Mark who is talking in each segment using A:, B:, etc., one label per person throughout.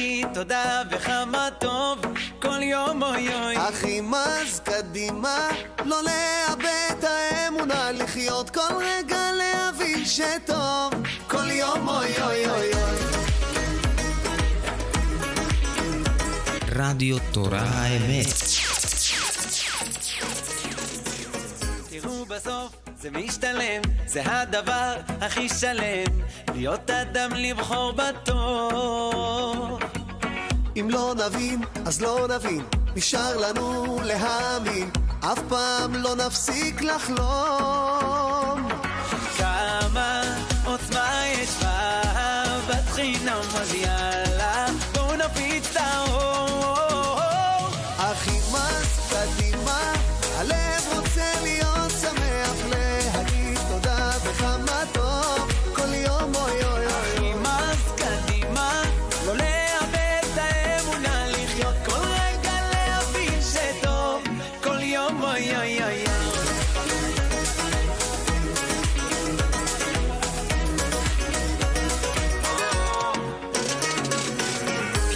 A: להגיד תודה וכמה טוב כל יום אוי אוי.
B: אחים אז קדימה, לא לאבד את האמונה, לחיות כל רגע להבין שטוב כל יום אוי אוי אוי אוי.
C: רדיו תורה האמת.
A: תראו בסוף זה משתלם, זה הדבר הכי שלם, להיות אדם לבחור בטוב.
B: אם לא נבין, אז לא נבין, נשאר לנו להאמין, אף פעם לא נפסיק לחלום.
A: כמה עוצמה יש באהבת חינם, אז יאללה בואו נפיץ את האור.
B: אחים אז קדימה, הלב רוצה להיות שמח, להגיד תודה וכמה טוב כל יום אוי אוי אוי.
A: אחים אז קדימה, לא לאבד את האמונה, לחיות כל רגע להבין שטוב כל יום אוי אוי אוי.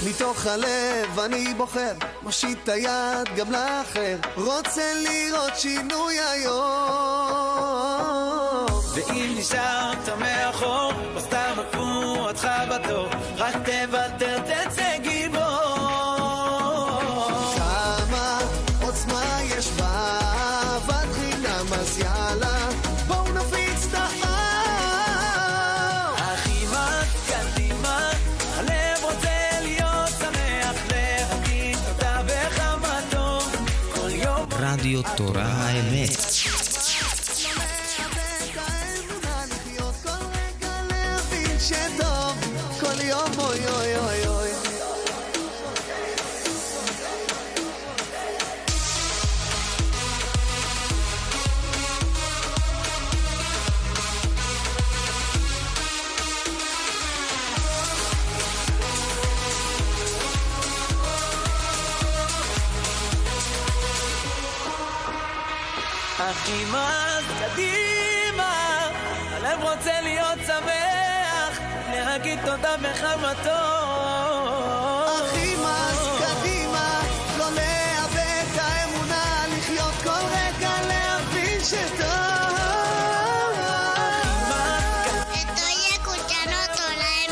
B: מתוך הלב אני בוחר, מושיט את היד גם לאחר, רוצה לראות שינוי היום.
A: ואם נשארת מאחור, או סתם עקפו אותך בתור, רק תוותר תצא גיבור.
B: כמה עוצמה יש באהבת חינם, אז יאללה בואו נפיץ את האור.
A: אחים אז קדימה, הלב רוצה להיות שמח, להגיד תודה וכמה טוב כל יום.
C: רדיו תורה האמת.
B: שטוב כל יום אוי אוי אוי אוי.
A: אחים אז קדימה, הלב רוצה להיות שמח, להגיד תודה וכמה טוב.
B: אחים אז קדימה, לא לאבד את האמונה, לחיות כל רגע להבין שטוב.
D: Estoy escuchando Torah M.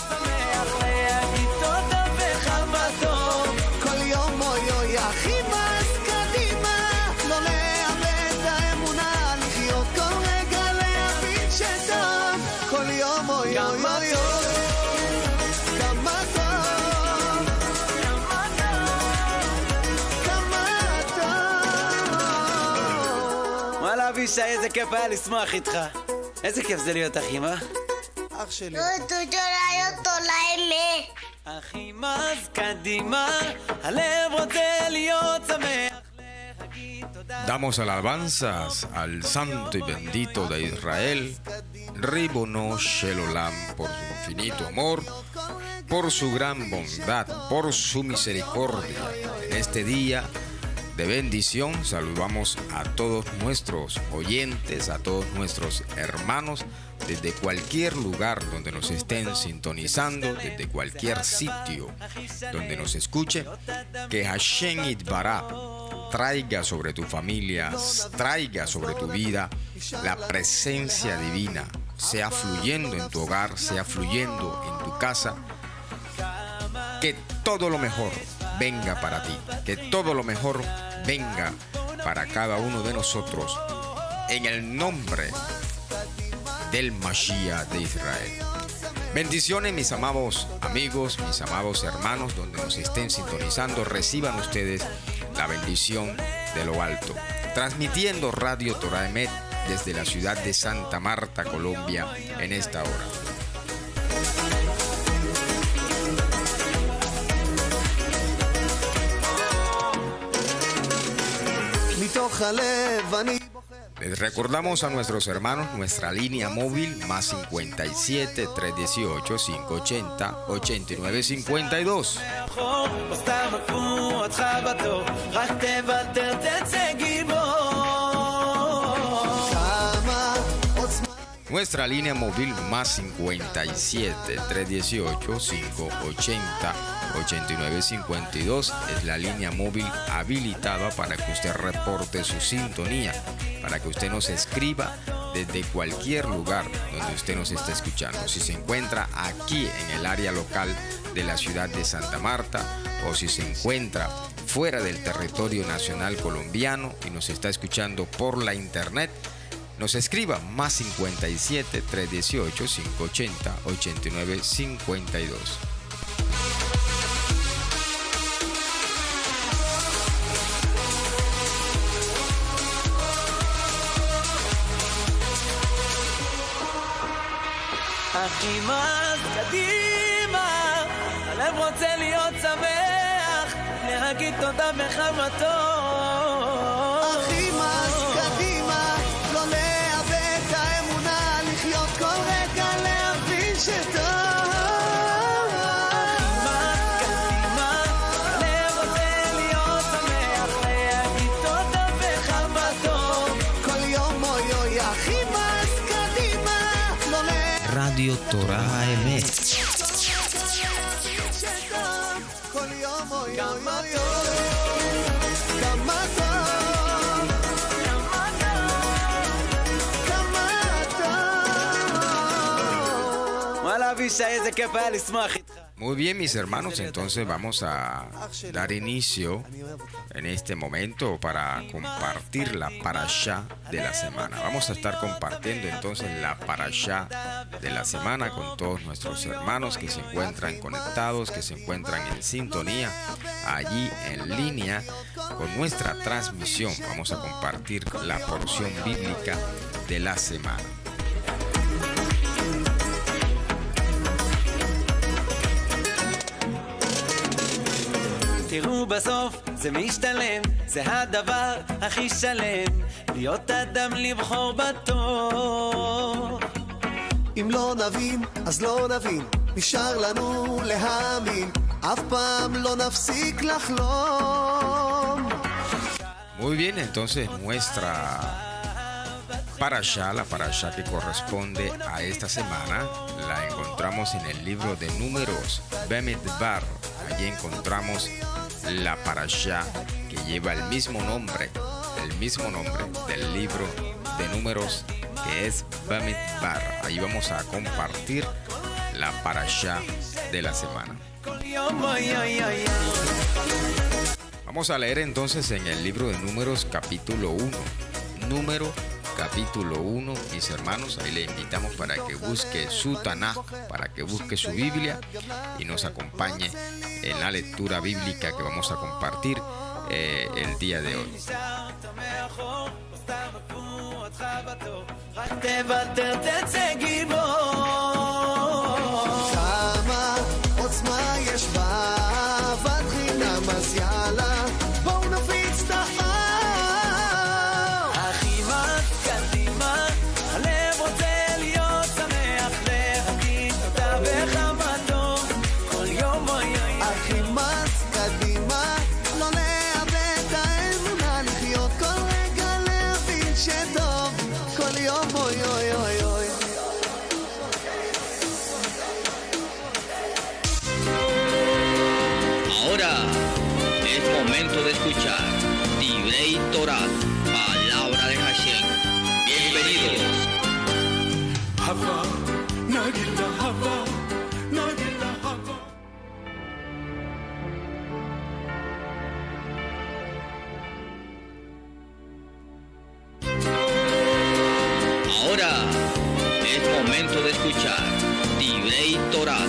A: שמח, להגיד תודה וכמה טוב
B: כל יום אוי אוי. אחים אז קדימה, לא לאבד את האמונה, לחיות כל רגע להבין שטוב כל יום אוי אוי אוי אוי. כמה טוב, כמה טוב.
A: וואלה אבישי, איזה כיף היה לשמוח איתך. איזה כיף זה להיות אחים, אה?
B: אח שלי.
D: Yo estoy llorando Torah M.
A: אחים אז קדימה, הלב רוצה להיות שמח, להגיד תודה.
C: Damos alabanzas al santo y bendito de Israel, Ribono Shel Olam, por su infinito amor, por su gran bondad, por su misericordia. En este día de bendición saludamos a todos nuestros oyentes, a todos nuestros hermanos, desde cualquier lugar donde nos estén sintonizando, desde cualquier sitio donde nos escuche. Que Hashem Yitbaraj traiga sobre tu familia, traiga sobre tu vida la presencia divina, sea fluyendo en tu hogar, sea fluyendo en tu casa. Que todo lo mejor venga para ti, que todo lo mejor venga para cada uno de nosotros, en el nombre del Mashiach de Israel. Bendiciones, mis amados amigos, mis amados hermanos, donde nos estén sintonizando, reciban ustedes la bendición de lo alto. Transmitiendo Radio Torah Emet desde la ciudad de Santa Marta, Colombia, en esta hora.
B: מתוך הלב אני
C: Les recordamos a nuestros hermanos nuestra línea móvil más 57 318 580 8952.
A: או סתם עקפו אותך בתור, רק תוותר תצא גיבור.
B: כמה עוצמה
C: Nuestra línea móvil más 57 318 580 8952 es la línea móvil habilitada para que usted reporte su sintonía, para que usted nos escriba desde cualquier lugar donde usted nos esté escuchando. Si se encuentra aquí en el área local de la ciudad de Santa Marta o si se encuentra fuera del territorio nacional colombiano y nos está escuchando por la internet, nos escriba más 57 318 580 8952.
A: הכי מאז קדימה, הלב רוצה להיות שמח, להגיד תודה בחמתו.
B: הכי מאז קדימה, לא לאבד את האמונה, לחיות כל רגע להבין שטוב.
C: Radio Torah Emet.
B: כל יום אוי אוי אוי אוי כמה טוב כמה טוב
A: וואלה אבישי, איזה כיף היה לשמוח איתך.
C: Muy bien, mis hermanos, entonces vamos a dar inicio en este momento para compartir la parashá de la semana. Vamos a estar compartiendo entonces la parashá de la semana con todos nuestros hermanos que se encuentran conectados, que se encuentran en sintonía, allí en línea con nuestra transmisión. Vamos a compartir la porción bíblica de la semana.
A: תראו בסוף זה משתלם, זה הדבר הכי שלם, להיות אדם לבחור בטוב.
B: אם לא נבין, אז לא נבין, נשאר לנו להאמין, אף פעם לא נפסיק לחלום.
C: Muy bien, entonces nuestra parashá, la parashá que corresponde a esta semana, la encontramos en el libro de Números, Bamidbar. Allí encontramos la parashá que lleva el mismo nombre del libro de Números, que es Bamidbar. Ahí vamos a compartir la parashá de la semana. Vamos a leer entonces en el libro de Números capítulo 1. Número capítulo 1, mis hermanos, ahí le invitamos para que busque su Tanaj, para que busque su Biblia y nos acompañe en la lectura bíblica que vamos a compartir el día de hoy.
E: Ahora es momento de escuchar Divrei Torah, palabra de Hashem. Bienvenidos.
F: Hava, Nagila Hava, Nagila Hava.
E: Ahora es momento de escuchar Divrei Torah,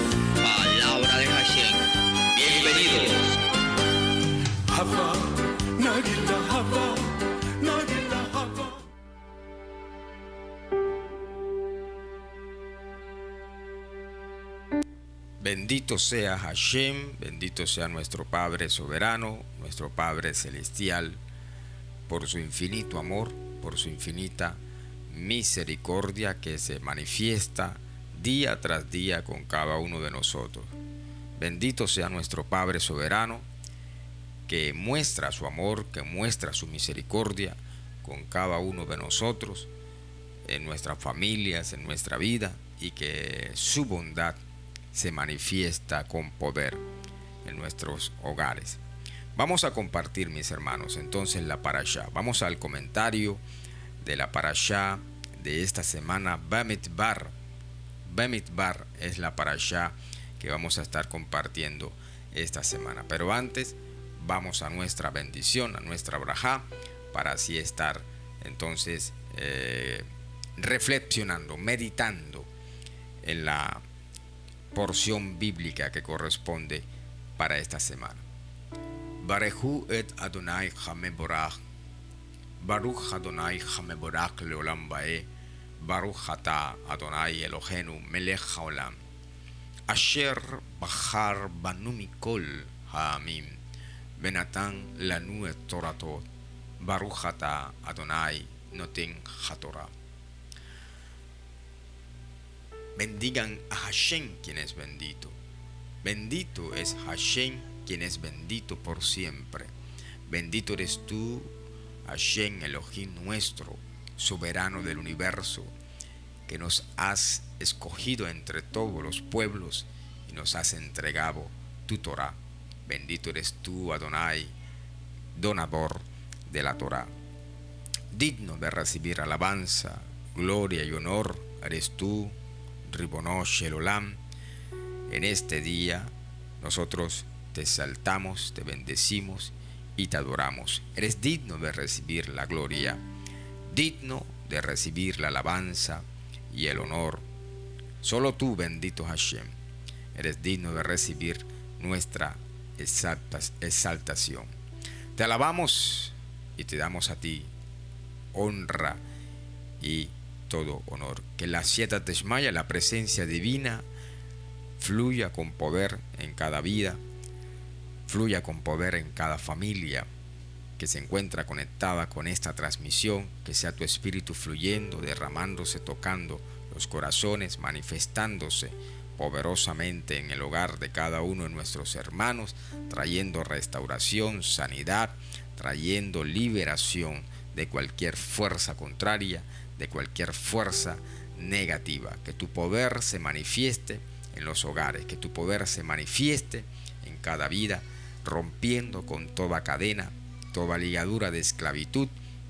E: palabra de Hashem. Bienvenidos.
F: Hava, Nagila Hava, Nagila Hava.
C: Bendito sea Hashem, bendito sea nuestro Padre soberano, nuestro Padre celestial, por su infinito amor, por su infinita misericordia que se manifiesta día tras día con cada uno de nosotros. Bendito sea nuestro Padre soberano que muestra su amor, que muestra su misericordia con cada uno de nosotros, en nuestras familias, en nuestra vida, y que su bondad se manifiesta con poder en nuestros hogares. Vamos a compartir, mis hermanos, entonces la parashá. Vamos al comentario de la parashá de esta semana, Bamidbar. Bamidbar es la parashá que vamos a estar compartiendo esta semana. Pero antes, vamos a nuestra bendición, a nuestra brajá, para así estar entonces reflexionando, meditando en la porción bíblica que corresponde para esta semana. Barehu et Adonai Hameborach, Baruch Adonai Hameborach Leolam Bae, Baruch Ata Adonai Elohenu Melech Haolam, Asher Bahar Banu Mikol Ha'amim, Benatan Lanu et Toratot, Baruch Ata Adonai Noten HaTorah. Bendigan a Hashem, quien es bendito. Bendito es Hashem, quien es bendito por siempre. Bendito eres tú, Hashem Elohim nuestro, soberano del universo, que nos has escogido entre todos los pueblos y nos has entregado tu Torah. Bendito eres tú, Adonai, donador de la Torah. Digno de recibir alabanza, gloria y honor eres tú, Ribono Shel Olam. En este día nosotros te exaltamos, te bendecimos y te adoramos. Eres digno de recibir la gloria, digno de recibir la alabanza y el honor. Solo tú, bendito Hashem, eres digno de recibir nuestra exaltación. Te alabamos y te damos a ti honra y todo honor. Que la Sieta Teshmaya, la presencia divina, fluya con poder en cada vida, fluya con poder en cada familia que se encuentra conectada con esta transmisión. Que sea tu espíritu fluyendo, derramándose, tocando los corazones, manifestándose poderosamente en el hogar de cada uno de nuestros hermanos, trayendo restauración, sanidad, trayendo liberación de cualquier fuerza contraria, de cualquier fuerza negativa. Que tu poder se manifieste en los hogares, que tu poder se manifieste en cada vida, rompiendo con toda cadena, toda ligadura de esclavitud.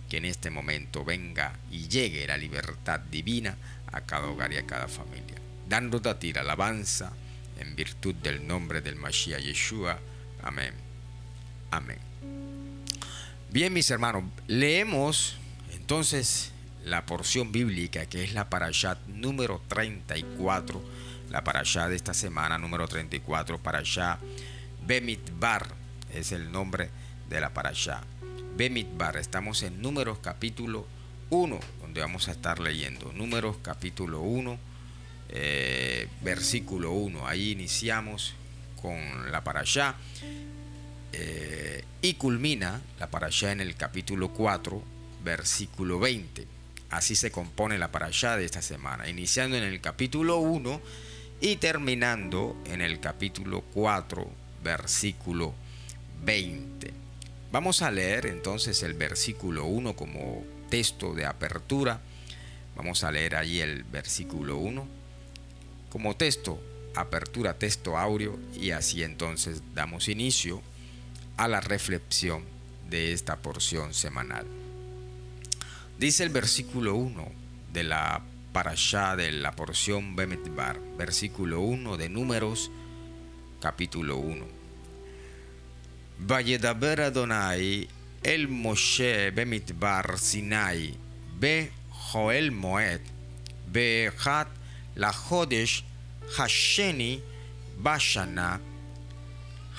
C: Que en este momento venga y llegue la libertad divina a cada hogar y a cada familia, dándote a ti la alabanza en virtud del nombre del Mashiach Yeshua. Amén. Amén. Bien, mis hermanos, leemos entonces la porción bíblica, que es la parashá número 34, la parashá de esta semana número 34, parashá Bamidbar es el nombre de la parashá. Bamidbar, estamos en Números capítulo 1, donde vamos a estar leyendo Números capítulo 1, versículo 1. Ahí iniciamos con la parashá y culmina la parashá en el capítulo 4, versículo 20. Así se compone la parashá de esta semana, iniciando en el capítulo 1 y terminando en el capítulo 4, versículo 20. Vamos a leer entonces el versículo 1 como texto de apertura. Vamos a leer allí el versículo 1 como texto, apertura, texto áureo, y así entonces damos inicio a la reflexión de esta porción semanal. Dice el versículo 1 de la parashá de la porción Bamidbar, versículo 1 de Números capítulo 1. Vayedaber Adonai el Moshe Bamidbar Sinai be Joel Moed be Hat la Hodesh Hasheni Bashana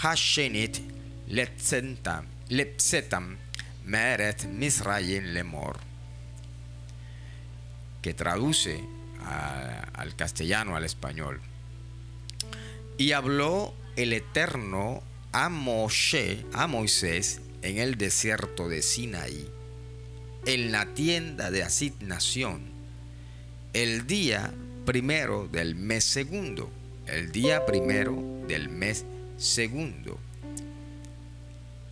C: Hashenit Lepsetam Meret Misrayen Lemor, que traduce al castellano, al español. Y habló el Eterno a Moisés en el desierto de Sinaí, en la tienda de asignación, el día primero del mes segundo,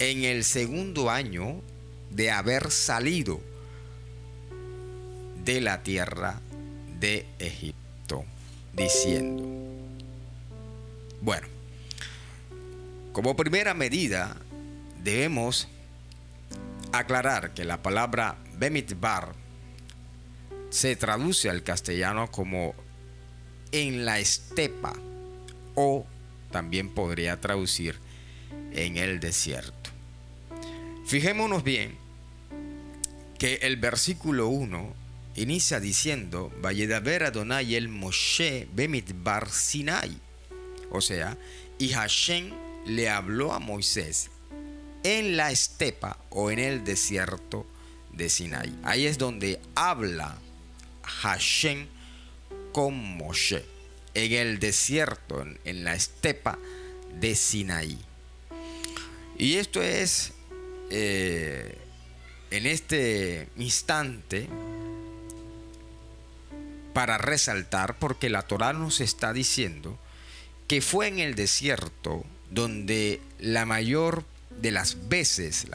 C: en el segundo año de haber salido de la tierra de Egipto, diciendo. Bueno, como primera medida debemos aclarar que la palabra Bemidbar se traduce al castellano como en la estepa, o también podría traducir en el desierto. Fijémonos bien que el versículo 1 inicia diciendo Vayedaber Adonai el Moshe Bemidbar Sinai, o sea, y Hashem le habló a Moisés en la estepa o en el desierto de Sinai. Ahí es donde habla Hashem con Moshe, en el desierto, en la estepa de Sinaí. Y esto es en este instante para resaltar, porque la Torá nos está diciendo que fue en el desierto donde la mayoría de las veces,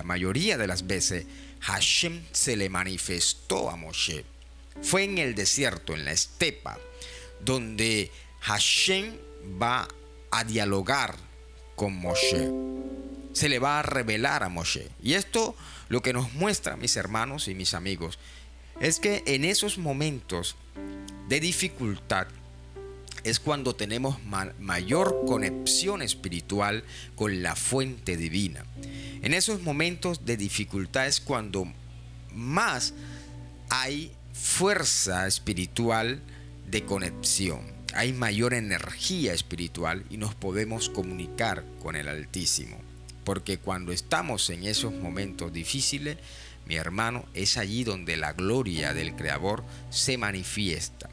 C: Hashem se le manifestó a Moshe. Fue en el desierto, en la estepa, donde Hashem va a dialogar con Moshe. Se le va a revelar a Moshe. Y esto lo que nos muestra, mis hermanos y mis amigos, es que en esos momentos de dificultad es cuando tenemos mayor conexión espiritual con la fuente divina. En esos momentos de dificultad es cuando más hay fuerza espiritual de conexión. Hay mayor energía espiritual y nos podemos comunicar con el Altísimo. Porque cuando estamos en esos momentos difíciles, mi hermano, es allí donde la gloria del Creador se manifiesta.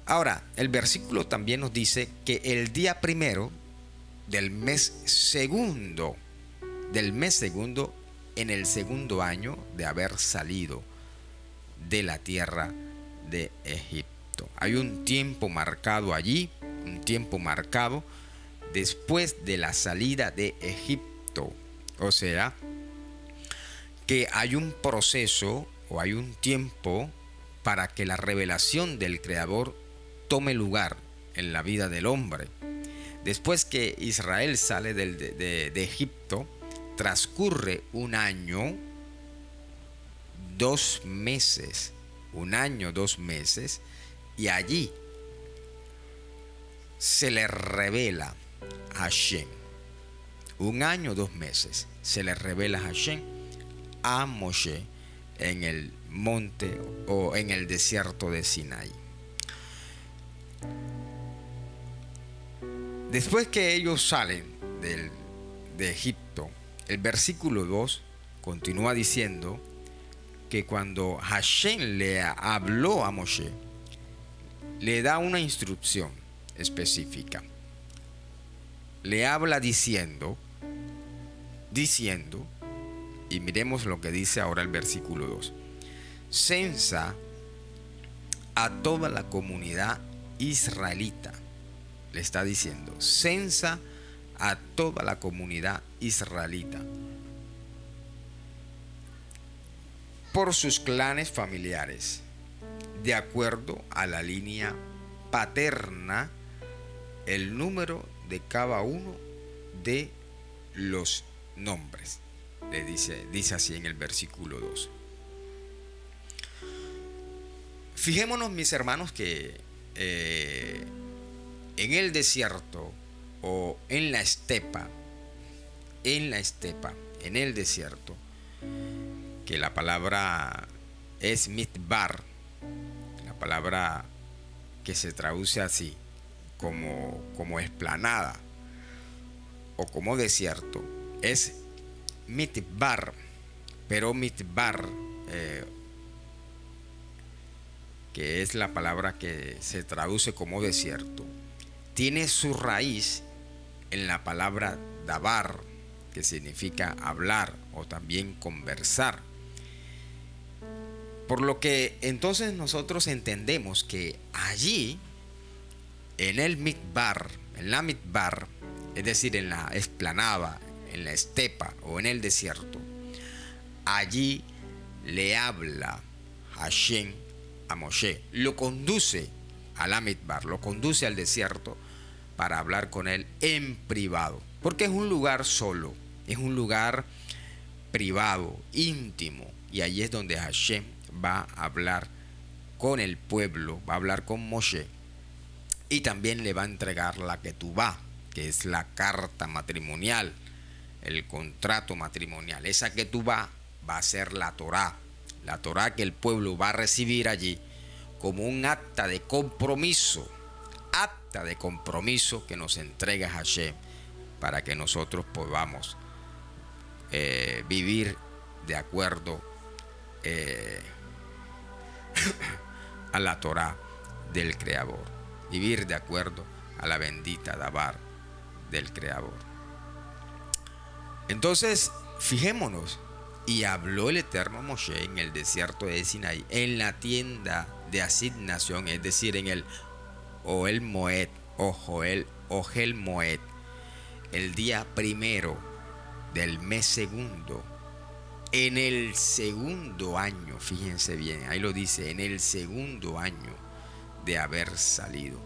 C: Ahora, el versículo también nos dice que el día primero del mes segundo, en el segundo año de haber salido de la tierra de Egipto. Hay un tiempo marcado allí, un tiempo marcado después de la salida de Egipto. O sea, que hay un proceso o hay un tiempo para que la revelación del Creador tome lugar en la vida del hombre. Después que Israel sale de Egipto, transcurre un año, 2 meses, y allí se le revela a Hashem. 1 año, 2 meses, se le revela a Hashem a Moshe en el monte o en el desierto de Sinaí. Después que ellos salen de Egipto, el versículo 2 continúa diciendo que cuando Hashem le habló a Moshe, le da una instrucción específica. Le habla diciendo, y miremos lo que dice ahora el versículo 2. Censa a toda la comunidad israelita. Le está diciendo, censa a toda la comunidad israelita por sus clanes familiares, de acuerdo a la línea paterna, el número de cada uno de los nombres. Le dice así en el versículo 2. Fijémonos, mis hermanos, que en el desierto o en la estepa, en el desierto, que la palabra es mitbar, la palabra que se traduce así como esplanada o como desierto, es mitbar, pero mitbar, que es la palabra que se traduce como desierto, tiene su raíz en la palabra dabar, que significa hablar o también conversar. Por lo que entonces nosotros entendemos que allí, en el mitbar, en la mitbar, es decir, en la explanada, en la estepa o en el desierto, allí le habla Hashem a Moshe, lo conduce al Amidbar, lo conduce al desierto para hablar con él en privado, porque es un lugar solo, es un lugar privado, íntimo, y allí es donde Hashem va a hablar con el pueblo, va a hablar con Moshe, y también le va a entregar la Ketubá, que es la carta matrimonial, el contrato matrimonial. Esa Ketubá va a ser la Torá que el pueblo va a recibir allí como un acta de compromiso que nos entrega Hashem para que nosotros podamos vivir de acuerdo a la Torá del Creador, vivir de acuerdo a la bendita Dabar del Creador. Entonces, fijémonos, y habló el Eterno a Moshe en el desierto de Sinaí, en la tienda de asignación, es decir, en el Ohel Moed, Ohel Moed, el día primero del mes segundo, en el segundo año, fíjense bien, ahí lo dice, en el segundo año de haber salido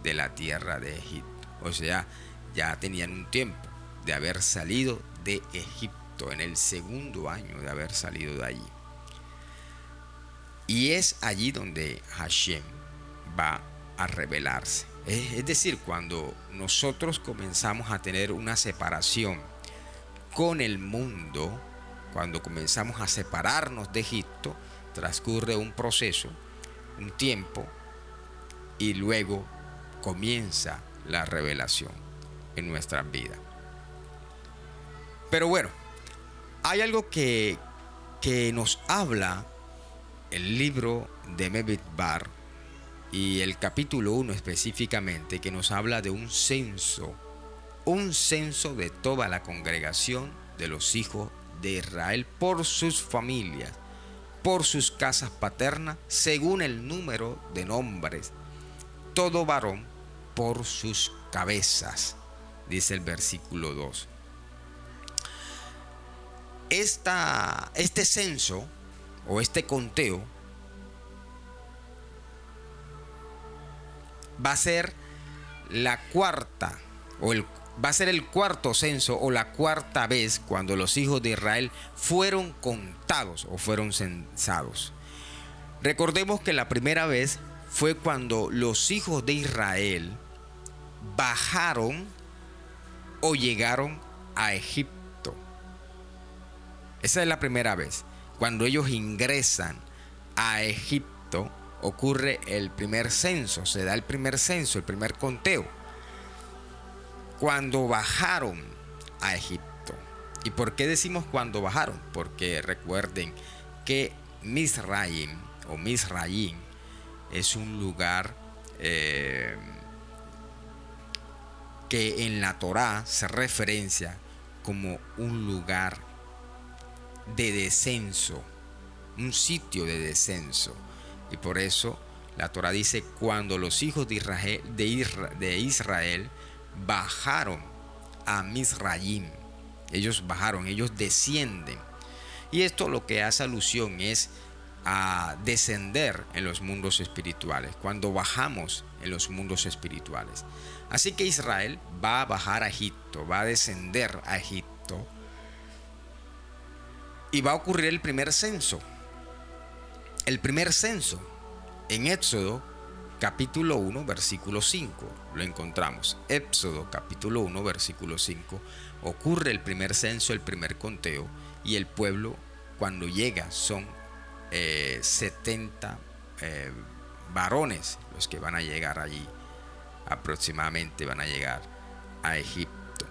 C: de la tierra de Egipto. O sea, ya tenían un tiempo de haber salido de Egipto, en el segundo año de haber salido de allí. Y es allí donde Hashem va a revelarse. Es decir, cuando nosotros comenzamos a tener una separación con el mundo, cuando comenzamos a separarnos de Egipto, transcurre un proceso, un tiempo, y luego comienza la revelación en nuestras vidas. Pero bueno, hay algo que nos habla el libro de Bamidbar y el capítulo 1 específicamente, que nos habla de un censo de toda la congregación de los hijos de Israel por sus familias, por sus casas paternas, según el número de nombres, todo varón por sus cabezas, dice el versículo 2. Este censo o este conteo va a ser la cuarta va a ser el cuarto censo o la cuarta vez cuando los hijos de Israel fueron contados o fueron censados. Recordemos que la primera vez fue cuando los hijos de Israel bajaron o llegaron a Egipto. Esa es la primera vez. Cuando ellos ingresan a Egipto, ocurre el primer censo, se da el primer censo, el primer conteo. Cuando bajaron a Egipto. ¿Y por qué decimos cuando bajaron? Porque recuerden que Mizraim es un lugar que en la Torá se referencia como un lugar de descenso, un sitio de descenso. Y por eso la Torá dice cuando los hijos de Israel bajaron a Mizraim, ellos bajaron, ellos descienden. Y esto lo que hace alusión es a descender en los mundos espirituales, cuando bajamos en los mundos espirituales. Así que Israel va a bajar a Egipto, va a descender a Egipto, y va a ocurrir el primer censo. El primer censo en Éxodo capítulo 1 versículo 5 lo encontramos. Éxodo capítulo 1 versículo 5 ocurre el primer censo, el primer conteo, y el pueblo cuando llega son 70 varones los que van a llegar allí, aproximadamente van a llegar a Egipto.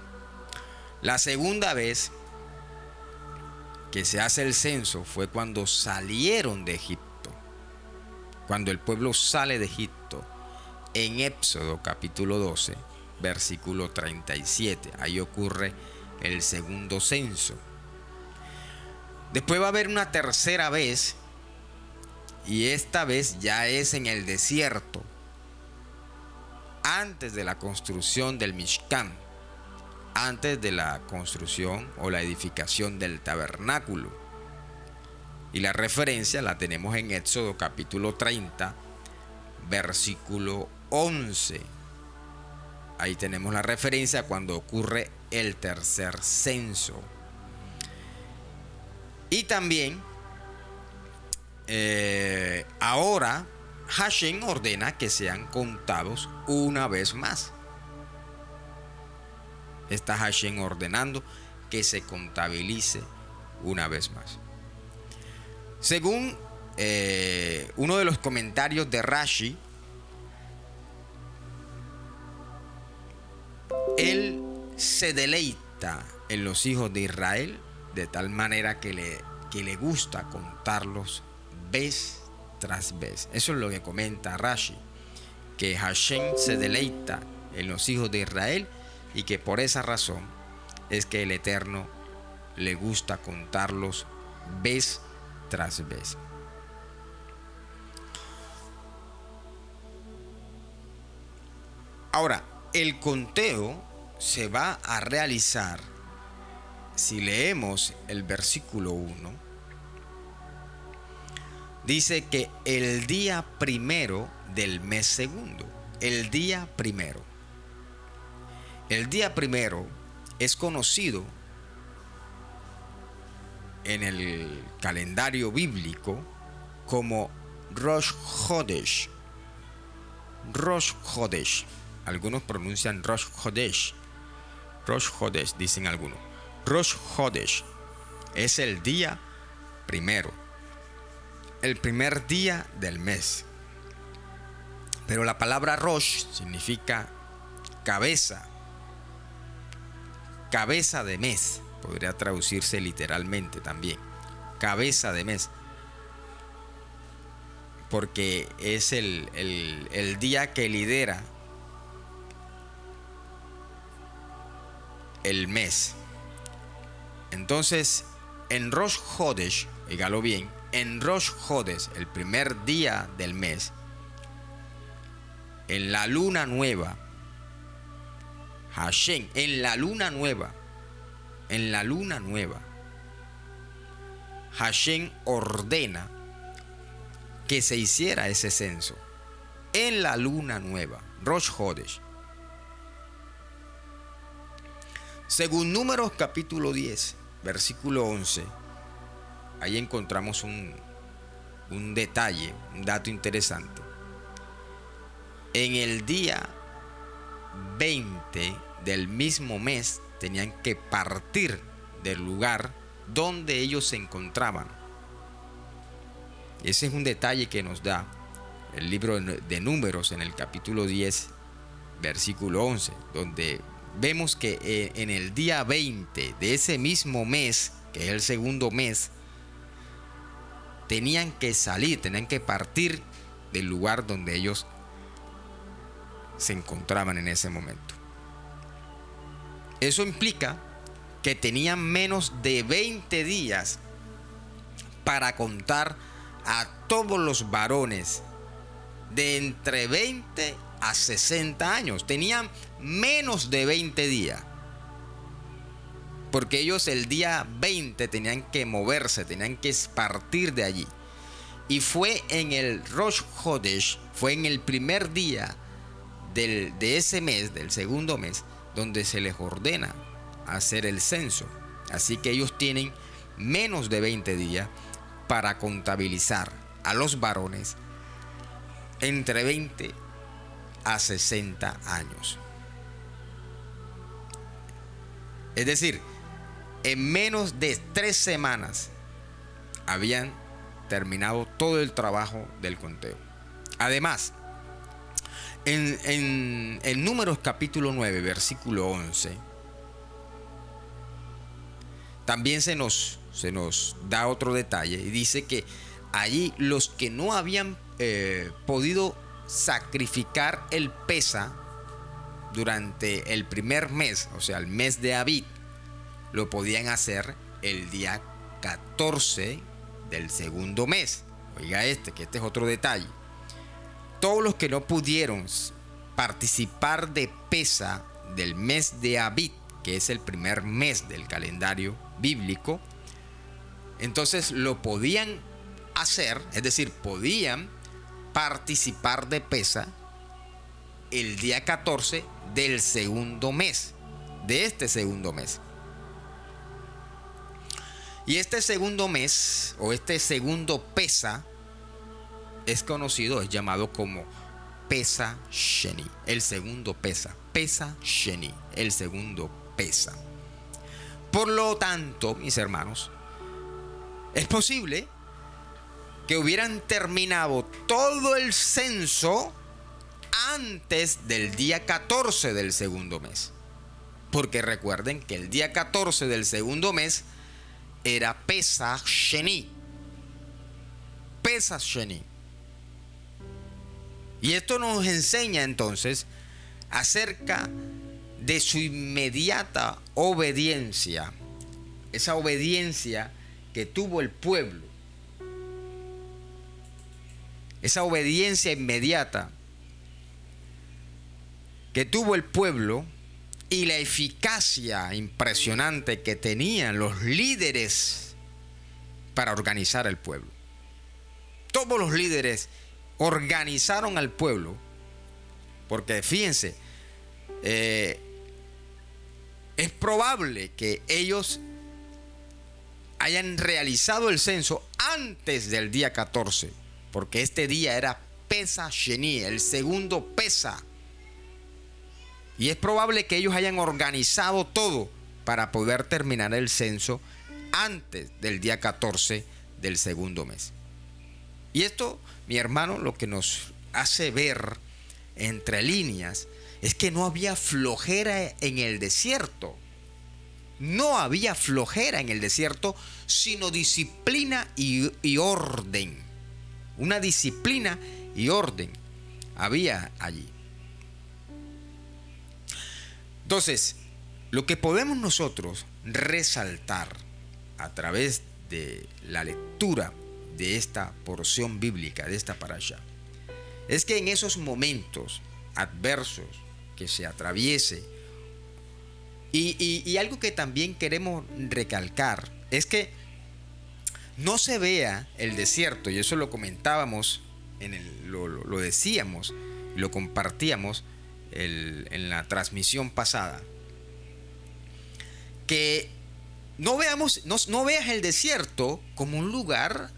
C: La segunda vez que se hace el censo fue cuando salieron de Egipto, cuando el pueblo sale de Egipto, en Éxodo capítulo 12 versículo 37. Ahí ocurre el segundo censo. Después va a haber una tercera vez, y esta vez ya es en el desierto, antes de la construcción del Mishkan, antes de la construcción o la edificación del tabernáculo. Y la referencia la tenemos en Éxodo capítulo 30, versículo 11. Ahí tenemos la referencia cuando ocurre el tercer censo. Y también ahora Hashem ordena que sean contados una vez más. Está Hashem ordenando que se contabilice una vez más. Según uno de los comentarios de Rashi, él se deleita en los hijos de Israel de tal manera que le gusta contarlos vez tras vez. Eso es lo que comenta Rashi, que Hashem se deleita en los hijos de Israel y que por esa razón es que el Eterno le gusta contarlos vez tras vez. Ahora, el conteo se va a realizar, si leemos el versículo 1, dice que el día primero del mes segundo. El día primero. El día primero es conocido en el calendario bíblico como Rosh Chodesh. Rosh Chodesh. Algunos pronuncian Rosh Chodesh. Rosh Chodesh, dicen algunos. Rosh Chodesh es el día primero. El primer día del mes. Pero la palabra Rosh significa cabeza. Cabeza de mes. Podría traducirse literalmente también. Cabeza de mes. Porque es el día que lidera el mes. Entonces, en Rosh Chodesh, dígalo bien, en Rosh Chodesh, el primer día del mes, en la luna nueva, Hashem, en la luna nueva, Hashem ordena que se hiciera ese censo. En la luna nueva, Rosh Chodesh. Según Números capítulo 10, versículo 11, ahí encontramos un detalle, un dato interesante. En el día 20 del mismo mes tenían que partir del lugar donde ellos se encontraban. Ese es un detalle que nos da el libro de Números en el capítulo 10, versículo 11, donde vemos que en el día 20 de ese mismo mes, que es el segundo mes, tenían que salir, tenían que partir del lugar donde ellos se encontraban en ese momento. Eso implica que tenían menos de 20 días para contar a todos los varones de entre 20 a 60 años. Tenían menos de 20 días. Porque ellos el día 20 tenían que moverse, tenían que partir de allí. Y fue en el Rosh Chodesh, fue en el primer día de ese mes, del segundo mes, donde se les ordena hacer el censo. Así que ellos tienen menos de 20 días para contabilizar a los varones entre 20 a 60 años. Es decir, en menos de 3 semanas habían terminado todo el trabajo del conteo. Además, en Números capítulo 9, versículo 11, también se nos da otro detalle y dice que allí los que no habían podido sacrificar el Pesa durante el primer mes, o sea, el mes de Abib, lo podían hacer el día 14 del segundo mes. Oiga que este es otro detalle. Todos los que no pudieron participar de Pesa del mes de Abib, que es el primer mes del calendario bíblico, entonces lo podían hacer, es decir, podían participar de Pesa el día 14 del segundo mes, de este segundo mes. Y este segundo mes, o este segundo Pesa, es conocido, es llamado como Pesa Sheni, el segundo Pesa, Pesa Sheni, el segundo Pesa. Por lo tanto, mis hermanos, es posible que hubieran terminado todo el censo antes del día 14 del segundo mes. Porque recuerden que el día 14 del segundo mes era Pesach Sheni. Pesach Sheni. Y esto nos enseña entonces acerca de su inmediata obediencia. Esa obediencia que tuvo el pueblo. Esa obediencia inmediata que tuvo el pueblo y la eficacia impresionante que tenían los líderes para organizar al pueblo. Todos los líderes organizaron al pueblo, porque fíjense, es probable que ellos hayan realizado el censo antes del día 14, porque este día era Pesach Sheni, el segundo Pesa. Y es probable que ellos hayan organizado todo para poder terminar el censo antes del día 14 del segundo mes. Y esto, mi hermano, lo que nos hace ver entre líneas es que no había flojera en el desierto. No había flojera en el desierto, sino disciplina y orden. Una disciplina y orden había allí. Entonces, lo que podemos nosotros resaltar a través de la lectura de esta porción bíblica, de esta parasha, es que en esos momentos adversos que se atraviese, y algo que también queremos recalcar, es que no se vea el desierto, y eso lo comentábamos, lo decíamos, lo compartíamos en la transmisión pasada, que no veas el desierto como un lugar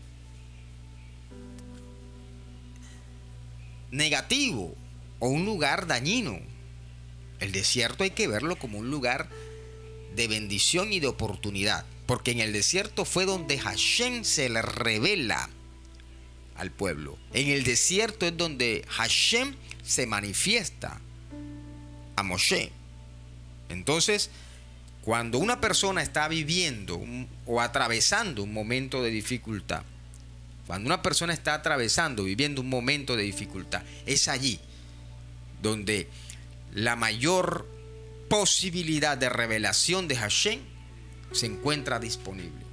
C: negativo o un lugar dañino. El desierto hay que verlo como un lugar de bendición y de oportunidad, porque en el desierto fue donde Hashem se le revela al pueblo. En el desierto es donde Hashem se manifiesta a Moshe. Entonces, cuando una persona está viviendo o atravesando un momento de dificultad, cuando una persona está viviendo un momento de dificultad, es allí donde la mayor posibilidad de revelación de Hashem se encuentra disponible.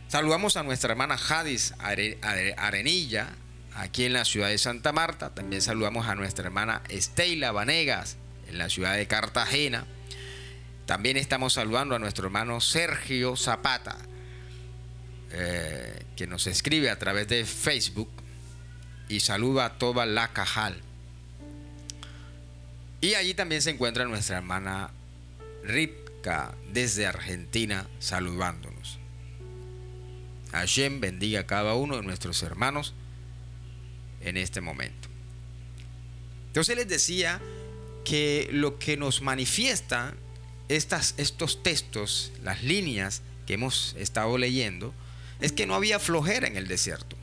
C: Saludamos a nuestra hermana Hadis Arenilla, aquí en la ciudad de Santa Marta. También saludamos a nuestra hermana Esteila Vanegas, en la ciudad de Cartagena. También estamos saludando a nuestro hermano Sergio Zapata, que nos escribe a través de Facebook, y saluda a toda la Cajal. Y allí también se encuentra nuestra hermana Ripka desde Argentina saludándonos. Hashem bendiga a cada uno de nuestros hermanos en este momento. Entonces les decía que lo que nos manifiesta estos textos, las líneas que hemos estado leyendo, es que no había flojera en el desierto,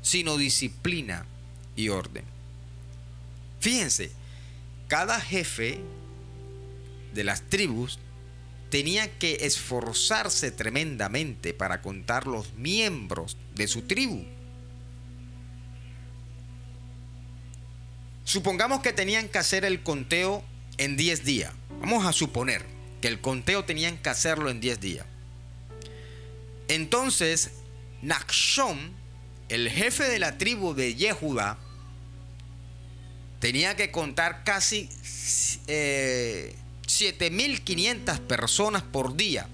C: sino disciplina y orden. Fíjense, cada jefe de las tribus tenía que esforzarse tremendamente para contar los miembros de su tribu. Supongamos que tenían que hacer el conteo en 10 días. Vamos a suponer que el conteo tenían que hacerlo en 10 días. Entonces, Nachshon, el jefe de la tribu de Yehuda, tenía que contar casi 7.500 personas por día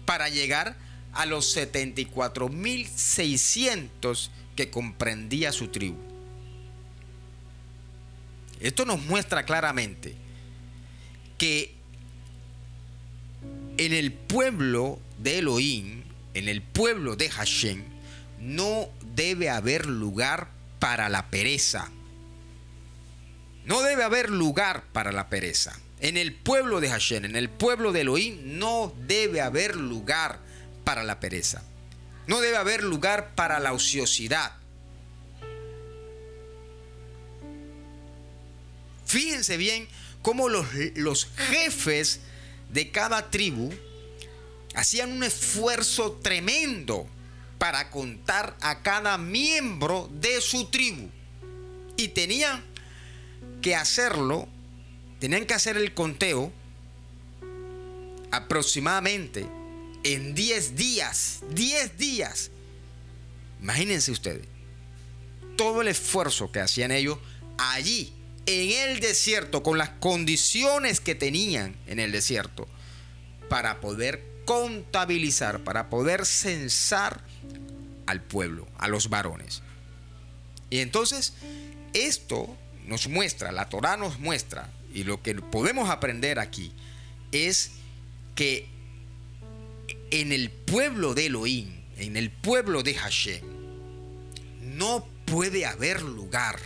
C: para llegar a los 74.600 que comprendía su tribu. Esto nos muestra claramente que en el pueblo de Elohim, en el pueblo de Hashem, no debe haber lugar para la pereza. No debe haber lugar para la pereza. En el pueblo de Hashem, en el pueblo de Elohim, no debe haber lugar para la pereza. No debe haber lugar para la ociosidad. Fíjense bien cómo los jefes de cada tribu hacían un esfuerzo tremendo para contar a cada miembro de su tribu. Y tenían que hacerlo, tenían que hacer el conteo aproximadamente en 10 días. 10 días. Imagínense ustedes todo el esfuerzo que hacían ellos allí en el desierto, con las condiciones que tenían en el desierto, para poder contabilizar, para poder censar al pueblo, a los varones. Y entonces esto nos muestra, la Torá nos muestra, y lo que podemos aprender aquí es que en el pueblo de Elohim, en el pueblo de Hashem, no puede haber lugar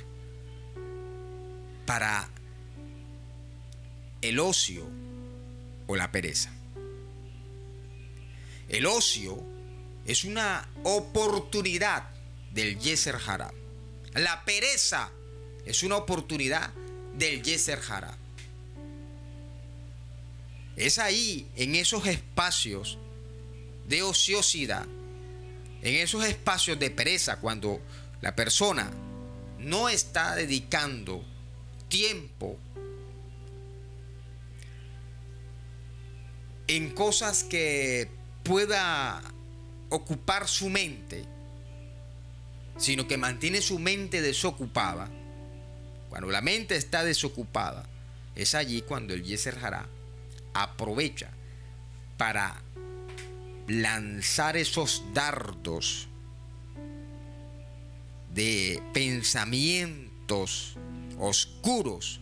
C: para el ocio o la pereza. El ocio es una oportunidad del Yeser Hará. La pereza es una oportunidad del Yeser Hará. Es ahí, en esos espacios de ociosidad, en esos espacios de pereza, cuando la persona no está dedicando tiempo en cosas que pueda ocupar su mente, sino que mantiene su mente desocupada. Cuando la mente está desocupada, es allí cuando el Yeser Hará aprovecha para lanzar esos dardos de pensamientos oscuros.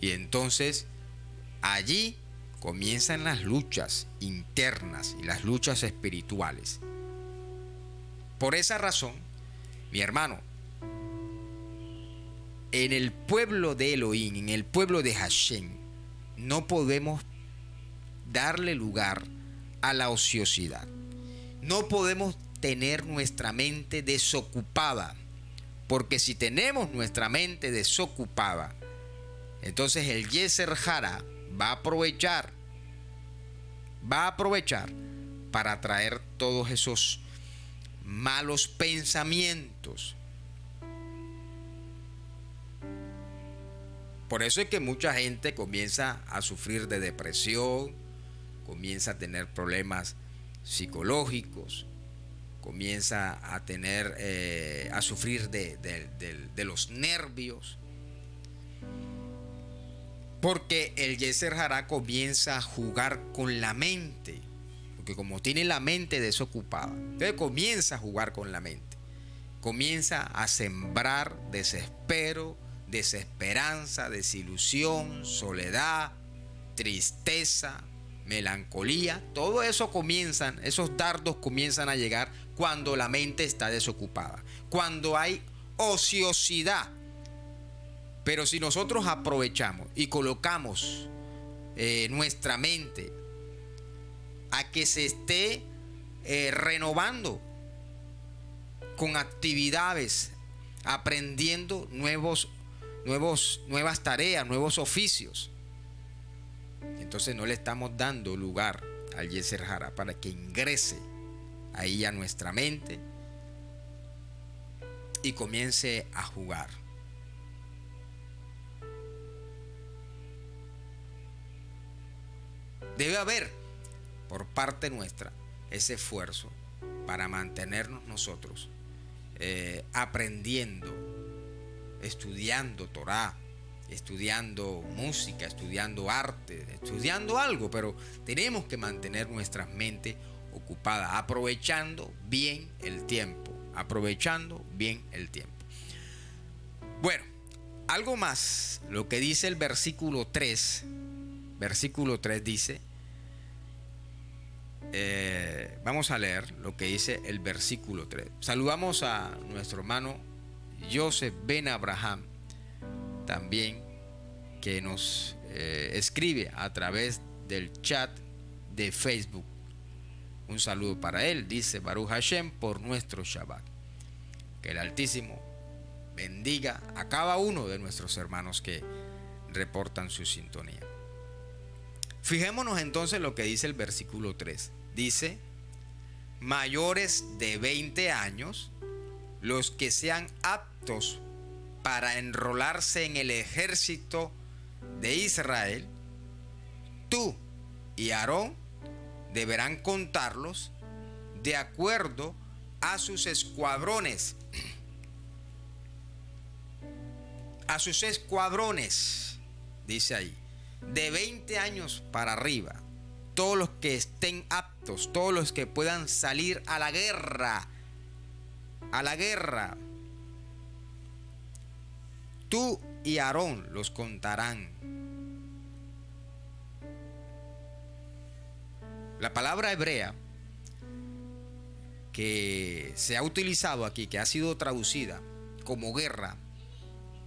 C: Y entonces allí comienzan las luchas internas y las luchas espirituales. Por esa razón, mi hermano, en el pueblo de Elohim, en el pueblo de Hashem, no podemos darle lugar a la ociosidad. No podemos tener nuestra mente desocupada, porque si tenemos nuestra mente desocupada, entonces el Yeser Hará va a aprovechar para traer todos esos malos pensamientos. Por eso es que mucha gente comienza a sufrir de depresión, comienza a tener problemas psicológicos, comienza a tener a sufrir de los nervios, porque el Yeser Hará comienza a jugar con la mente, porque como tiene la mente desocupada, entonces comienza a jugar con la mente, comienza a sembrar desespero, desesperanza, desilusión, soledad, tristeza, melancolía. Todo eso esos dardos comienzan a llegar cuando la mente está desocupada, cuando hay ociosidad. Pero si nosotros aprovechamos y colocamos nuestra mente a que se esté renovando con actividades, aprendiendo nuevas tareas, nuevos oficios, entonces no le estamos dando lugar al Yeser Hará para que ingrese ahí a nuestra mente y comience a jugar. Debe haber por parte nuestra ese esfuerzo para mantenernos nosotros aprendiendo, estudiando Torá, estudiando música, estudiando arte, estudiando algo, pero tenemos que mantener nuestras mentes ocupadas, aprovechando bien el tiempo, aprovechando bien el tiempo. Bueno, algo más, lo que dice el versículo 3 dice, vamos a leer lo que dice el versículo 3. Saludamos a nuestro hermano Joseph Ben Abraham, también, que nos escribe a través del chat de Facebook. Un saludo para él, dice Baruch Hashem por nuestro Shabbat. Que el Altísimo bendiga a cada uno de nuestros hermanos que reportan su sintonía. Fijémonos entonces lo que dice el versículo 3. Dice: mayores de 20 años, los que sean aptos para enrolarse en el ejército de Israel, tú y Aarón deberán contarlos de acuerdo a sus escuadrones. A sus escuadrones, dice ahí, de 20 años para arriba, todos los que estén aptos, todos los que puedan salir a la guerra, tú y Aarón los contarán. La palabra hebrea que se ha utilizado aquí, que ha sido traducida como guerra,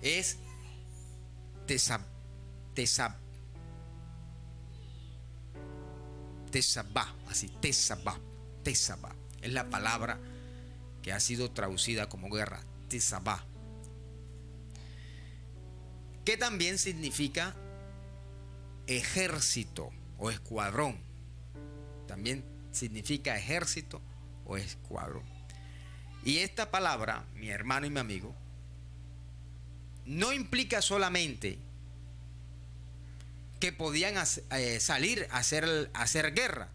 C: es tesabá, así, tesabá. Es la palabra que ha sido traducida como guerra, tesabá. Que también significa ejército o escuadrón. También significa ejército o escuadrón. Y esta palabra, mi hermano y mi amigo, no implica solamente que podían salir a hacer guerra,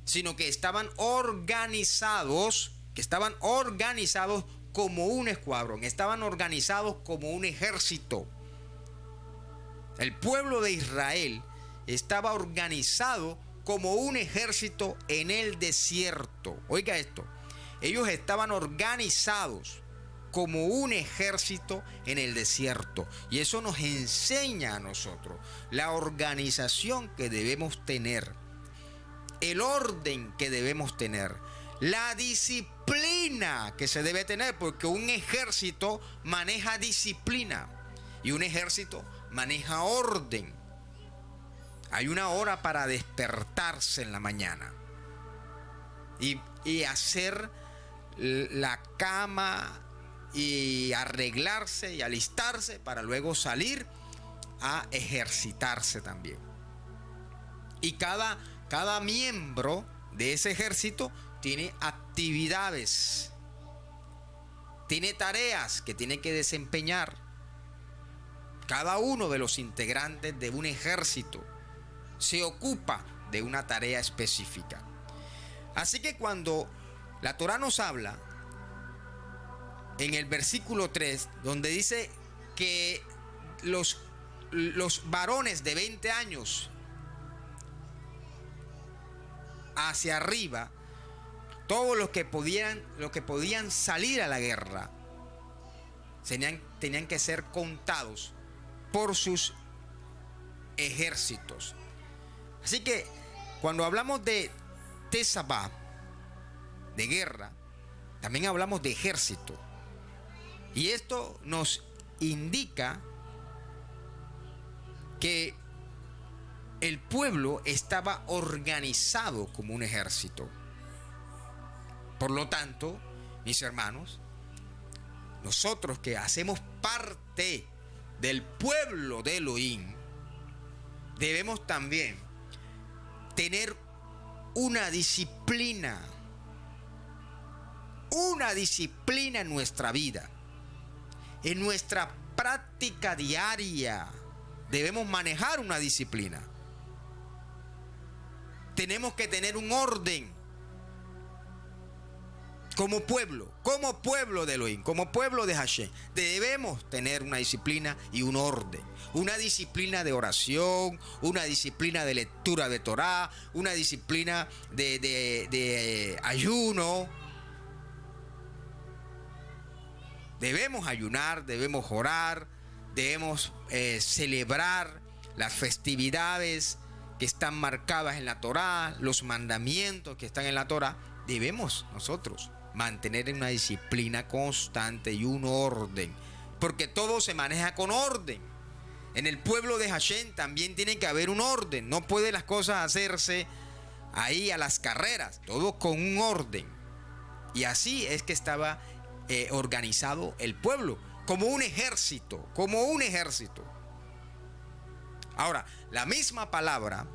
C: sino que estaban organizados como un escuadrón, estaban organizados como un ejército. El pueblo de Israel estaba organizado como un ejército en el desierto. Oiga esto, ellos estaban organizados como un ejército en el desierto. Y eso nos enseña a nosotros la organización que debemos tener, el orden que debemos tener, la disciplina que se debe tener, porque un ejército maneja disciplina y un ejército maneja orden. Hay una hora para despertarse en la mañana y hacer la cama y arreglarse y alistarse para luego salir a ejercitarse también. Y cada miembro de ese ejército tiene actividades, tiene tareas que tiene que desempeñar. Cada uno de los integrantes de un ejército se ocupa de una tarea específica. Así que cuando la Torá nos habla en el versículo 3, donde dice que los varones de 20 años hacia arriba, todos los que podían salir a la guerra, tenían que ser contados por sus ejércitos. Así que cuando hablamos de tesabá, de guerra, también hablamos de ejército. Y esto nos indica que el pueblo estaba organizado como un ejército. Por lo tanto, mis hermanos, nosotros que hacemos parte del pueblo de Elohim, debemos también tener una disciplina en nuestra vida, en nuestra práctica diaria. Debemos manejar una disciplina. Tenemos que tener un orden como pueblo de Elohim, como pueblo de Hashem, debemos tener una disciplina y un orden. Una disciplina de oración, una disciplina de lectura de Torah, una disciplina de ayuno. Debemos ayunar, debemos orar, debemos celebrar las festividades que están marcadas en la Torah, los mandamientos que están en la Torah. Debemos nosotros mantener una disciplina constante y un orden, porque todo se maneja con orden. En el pueblo de Hashem también tiene que haber un orden. No pueden las cosas hacerse ahí a las carreras, todo con un orden. Y así es que estaba organizado el pueblo, como un ejército, Ahora, la misma palabra,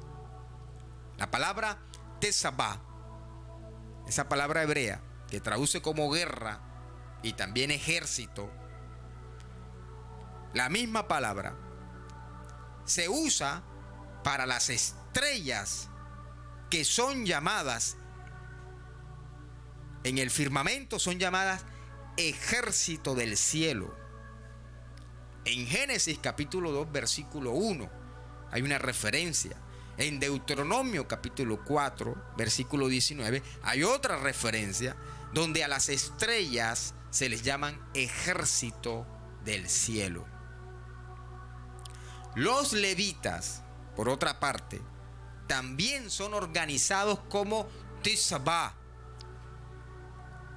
C: la palabra tesabá, esa palabra hebrea que traduce como guerra y también ejército, la misma palabra se usa para las estrellas que son llamadas en el firmamento, son llamadas ejército del cielo. En Génesis capítulo 2 versículo 1 hay una referencia. En Deuteronomio capítulo 4 versículo 19 hay otra referencia donde a las estrellas se les llaman ejército del cielo. Los levitas, por otra parte, también son organizados como tisabá.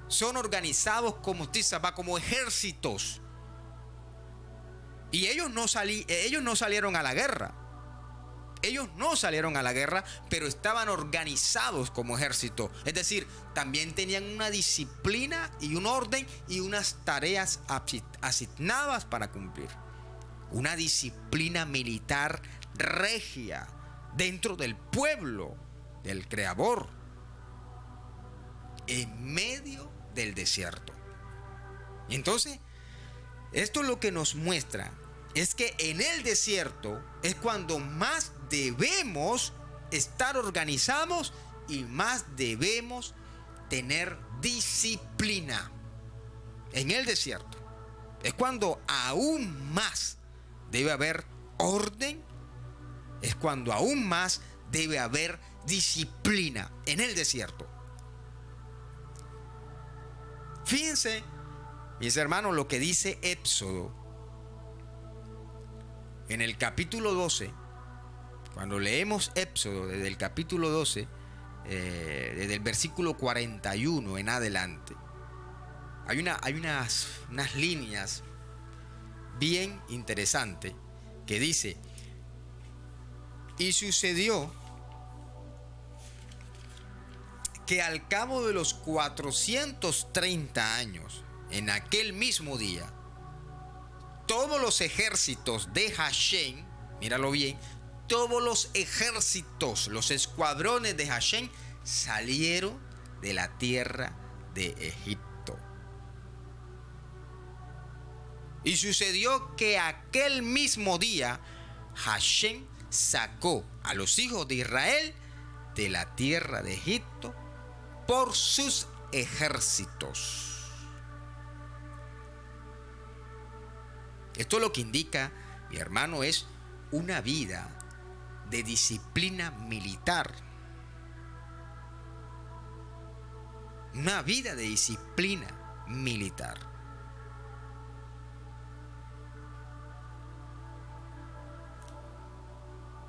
C: Son organizados como tisabá, como ejércitos. Y ellos no salieron a la guerra. Ellos no salieron a la guerra, pero estaban organizados como ejército. Es decir, también tenían una disciplina y un orden y unas tareas asignadas para cumplir. Una disciplina militar regia dentro del pueblo del Creador, en medio del desierto. Y entonces, esto lo que nos muestra es que en el desierto es cuando más debemos estar organizados y más debemos tener disciplina. En el desierto es cuando aún más debe haber orden, es cuando aún más debe haber disciplina en el desierto. Fíjense, mis hermanos, lo que dice Éxodo en el capítulo 12. Cuando leemos Éxodo desde el capítulo 12, desde el versículo 41 en adelante, hay unas líneas bien interesantes que dice: y sucedió que al cabo de los 430 años, en aquel mismo día, todos los ejércitos de Hashem, míralo bien, todos los ejércitos, los escuadrones de Hashem salieron de la tierra de Egipto. Y sucedió que aquel mismo día Hashem sacó a los hijos de Israel de la tierra de Egipto por sus ejércitos. Esto lo que indica, mi hermano, es una vida de disciplina militar. Una vida de disciplina militar.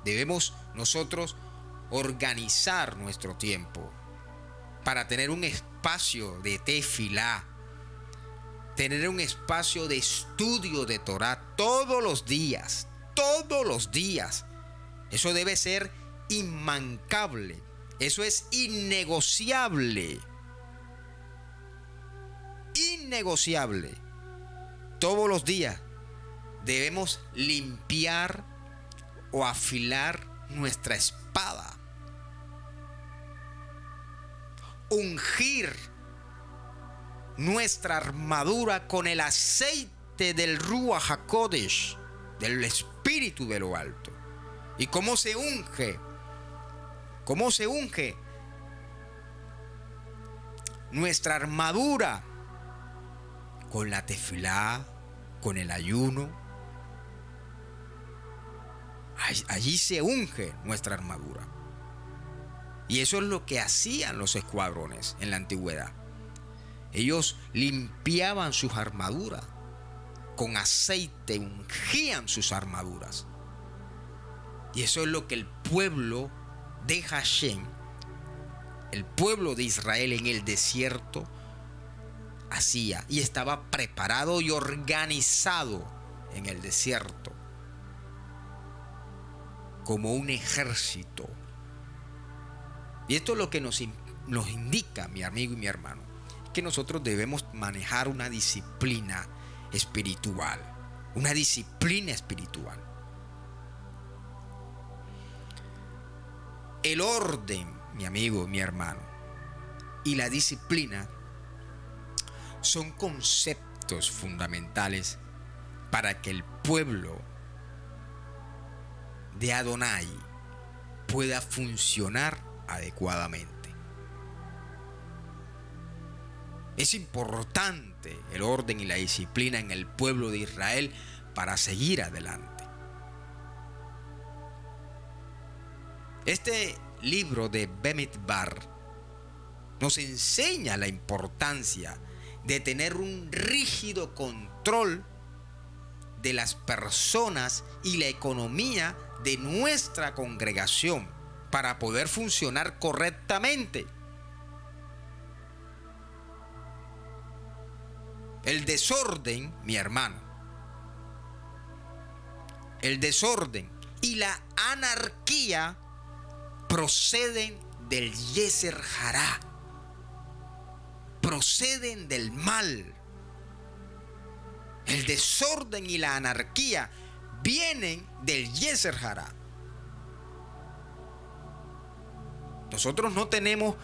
C: Debemos nosotros organizar nuestro tiempo para tener un espacio de tefilá, tener un espacio de estudio de Torah todos los días. Eso debe ser inmancable, eso es innegociable. Todos los días debemos limpiar o afilar nuestra espada, ungir nuestra armadura con el aceite del Ruach HaKodesh, del Espíritu de lo Alto. ¿Y cómo se unge? nuestra armadura con la tefilá, con el ayuno. Allí se unge nuestra armadura. Y eso es lo que hacían los escuadrones en la antigüedad. Ellos limpiaban sus armaduras con aceite, ungían sus armaduras. Y eso es lo que el pueblo de Hashem, el pueblo de Israel en el desierto, hacía. Y estaba preparado y organizado en el desierto como un ejército. Y esto es lo que nos indica, mi amigo y mi hermano, que nosotros debemos manejar una disciplina espiritual. Una disciplina espiritual. El orden, mi amigo, mi hermano, y la disciplina son conceptos fundamentales para que el pueblo de Adonai pueda funcionar adecuadamente. Es importante el orden y la disciplina en el pueblo de Israel para seguir adelante. Este libro de Bamidbar nos enseña la importancia de tener un rígido control de las personas y la economía de nuestra congregación para poder funcionar correctamente. El desorden, mi hermano, el desorden y la anarquía proceden del Yeser Hará, proceden del mal. El desorden y la anarquía vienen del Yeser Hará. Nosotros no tenemos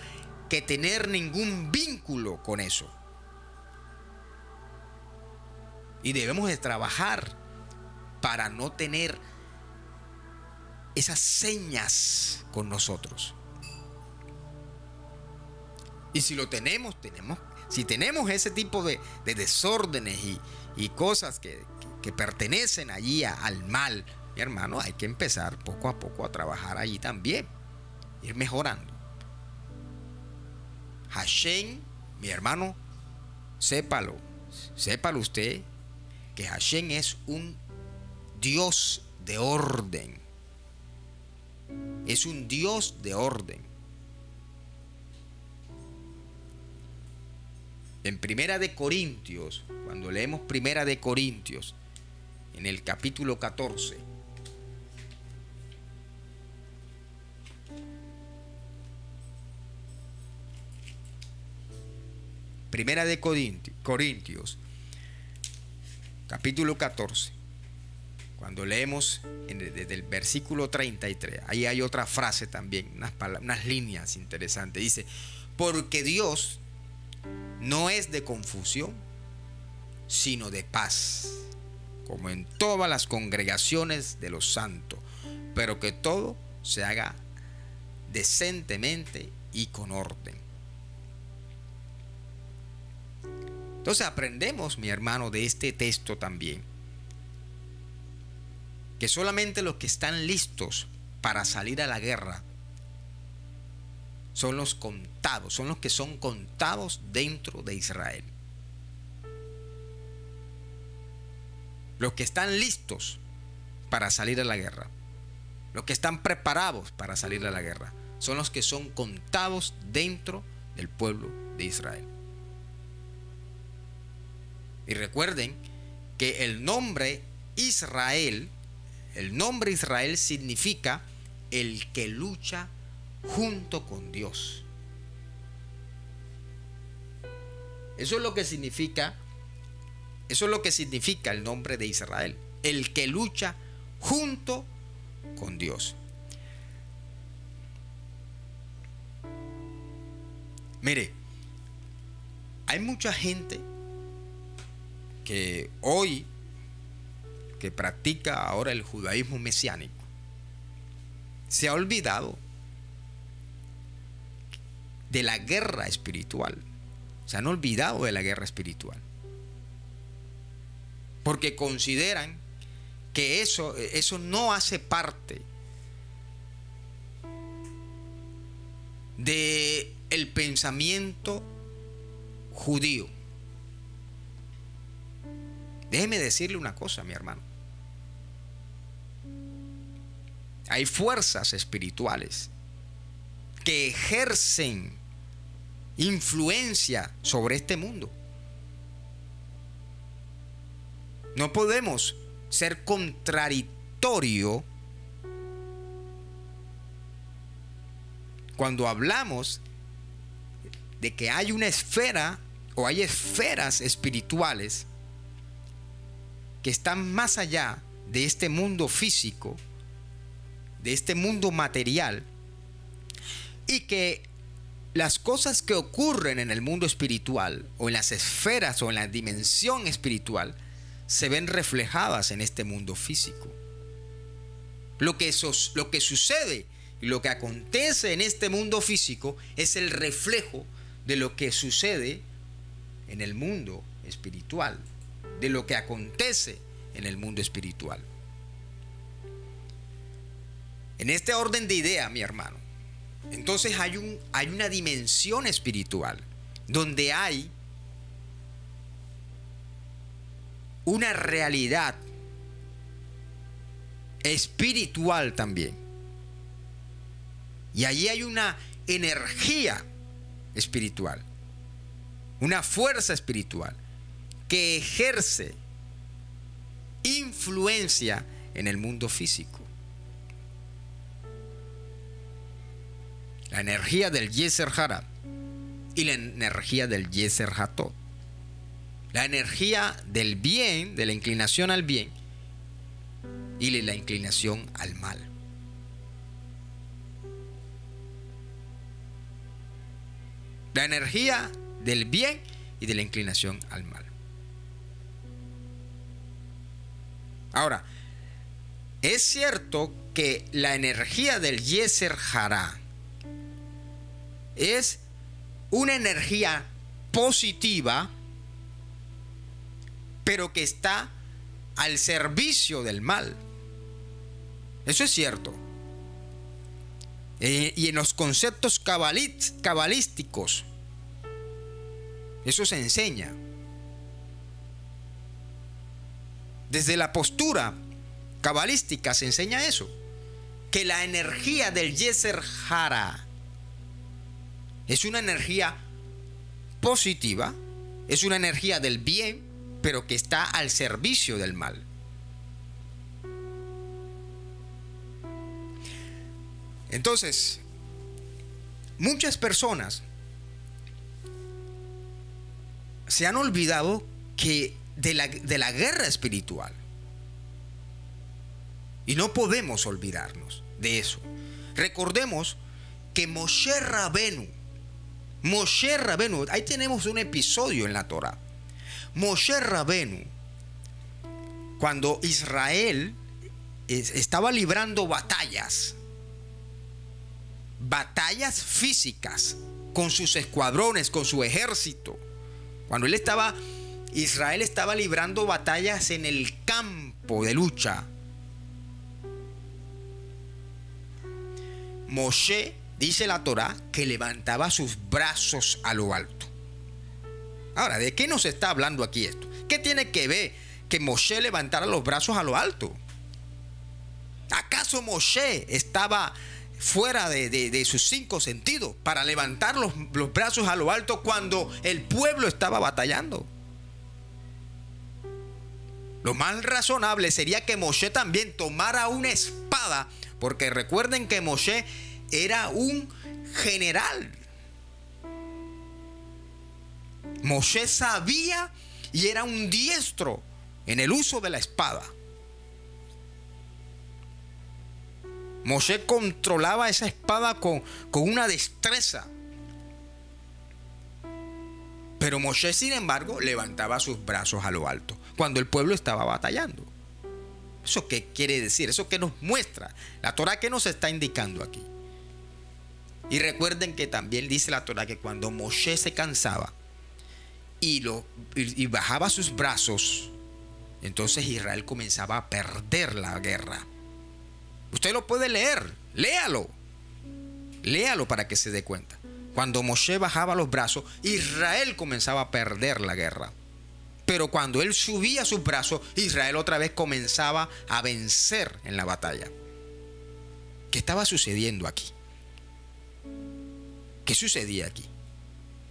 C: que tener ningún vínculo con eso. Y debemos de trabajar para no tener esas señas con nosotros. Y si lo tenemos, si tenemos ese tipo de desórdenes y cosas que pertenecen allí al mal, mi hermano, hay que empezar poco a poco a trabajar allí también, ir mejorando. Hashem, mi hermano, sépalo usted, que Hashem es un Dios de orden. Es un Dios de orden. En Primera de Corintios, cuando leemos Primera de Corintios, en el capítulo 14, Primera de Corintios, capítulo 14, cuando leemos desde el versículo 33, ahí hay otra frase también, unas líneas interesantes. Dice, porque Dios no es de confusión, sino de paz, como en todas las congregaciones de los santos, pero que todo se haga decentemente y con orden. Entonces aprendemos, mi hermano, de este texto también, que solamente los que están listos para salir a la guerra son los contados, son los que son contados dentro de Israel. Los que están listos para salir a la guerra, los que están preparados para salir a la guerra, son los que son contados dentro del pueblo de Israel. Y recuerden que el nombre Israel significa el que lucha junto con Dios. Eso es lo que significa el nombre de Israel, el que lucha junto con Dios. Mire, hay mucha gente que hoy, que practica ahora el judaísmo mesiánico, se ha olvidado de la guerra espiritual, Se han olvidado de la guerra espiritual. Porque consideran que eso no hace parte del pensamiento judío. Déjeme decirle una cosa, mi hermano. Hay fuerzas espirituales que ejercen influencia sobre este mundo. No podemos ser contradictorio cuando hablamos de que hay una esfera o hay esferas espirituales que están más allá de este mundo físico, de este mundo material, y que las cosas que ocurren en el mundo espiritual o en las esferas o en la dimensión espiritual se ven reflejadas en este mundo físico. Lo que sucede y lo que acontece en este mundo físico es el reflejo de lo que sucede en el mundo espiritual, de lo que acontece en el mundo espiritual. En este orden de idea, mi hermano, entonces hay una dimensión espiritual donde hay una realidad espiritual también. Y allí hay una energía espiritual, una fuerza espiritual que ejerce influencia en el mundo físico. La energía del Yeser Hara y la energía del Yeser Hatot. La energía del bien, de la inclinación al bien, y de la inclinación al mal. La energía del bien y de la inclinación al mal. Ahora, es cierto que la energía del Yeser Hara es una energía positiva, pero que está al servicio del mal. Eso es cierto. Y en los conceptos cabalísticos, eso se enseña. Desde la postura cabalística se enseña eso, que la energía del Yeser Hara es una energía positiva, es una energía del bien, pero que está al servicio del mal. Entonces, muchas personas se han olvidado que de la guerra espiritual. Y no podemos olvidarnos de eso. Recordemos que Moshe Rabenu, ahí tenemos un episodio en la Torá. Moshe Rabenu, cuando Israel estaba librando batallas físicas con sus escuadrones, con su ejército, cuando Israel estaba librando batallas en el campo de lucha, Moshe, dice la Torá, que levantaba sus brazos a lo alto. Ahora, ¿de qué nos está hablando aquí esto? ¿Qué tiene que ver que Moshe levantara los brazos a lo alto? ¿Acaso Moshe estaba fuera de sus 5 sentidos para levantar los brazos a lo alto cuando el pueblo estaba batallando? Lo más razonable sería que Moshe también tomara una espada, porque recuerden que Moshe era un general. Moshe sabía y era un diestro en el uso de la espada. Moshe controlaba esa espada con una destreza. Pero Moshe, sin embargo, levantaba sus brazos a lo alto cuando el pueblo estaba batallando. ¿Eso qué quiere decir? ¿Eso qué nos muestra? La Torá, ¿qué nos está indicando aquí? Y recuerden que también dice la Torá que cuando Moshe se cansaba, y bajaba sus brazos, entonces Israel comenzaba a perder la guerra. Usted lo puede leer, léalo para que se dé cuenta. Cuando Moshe bajaba los brazos, Israel comenzaba a perder la guerra. Pero cuando él subía sus brazos, Israel otra vez comenzaba a vencer en la batalla. ¿Qué estaba sucediendo aquí? ¿Qué sucedía aquí?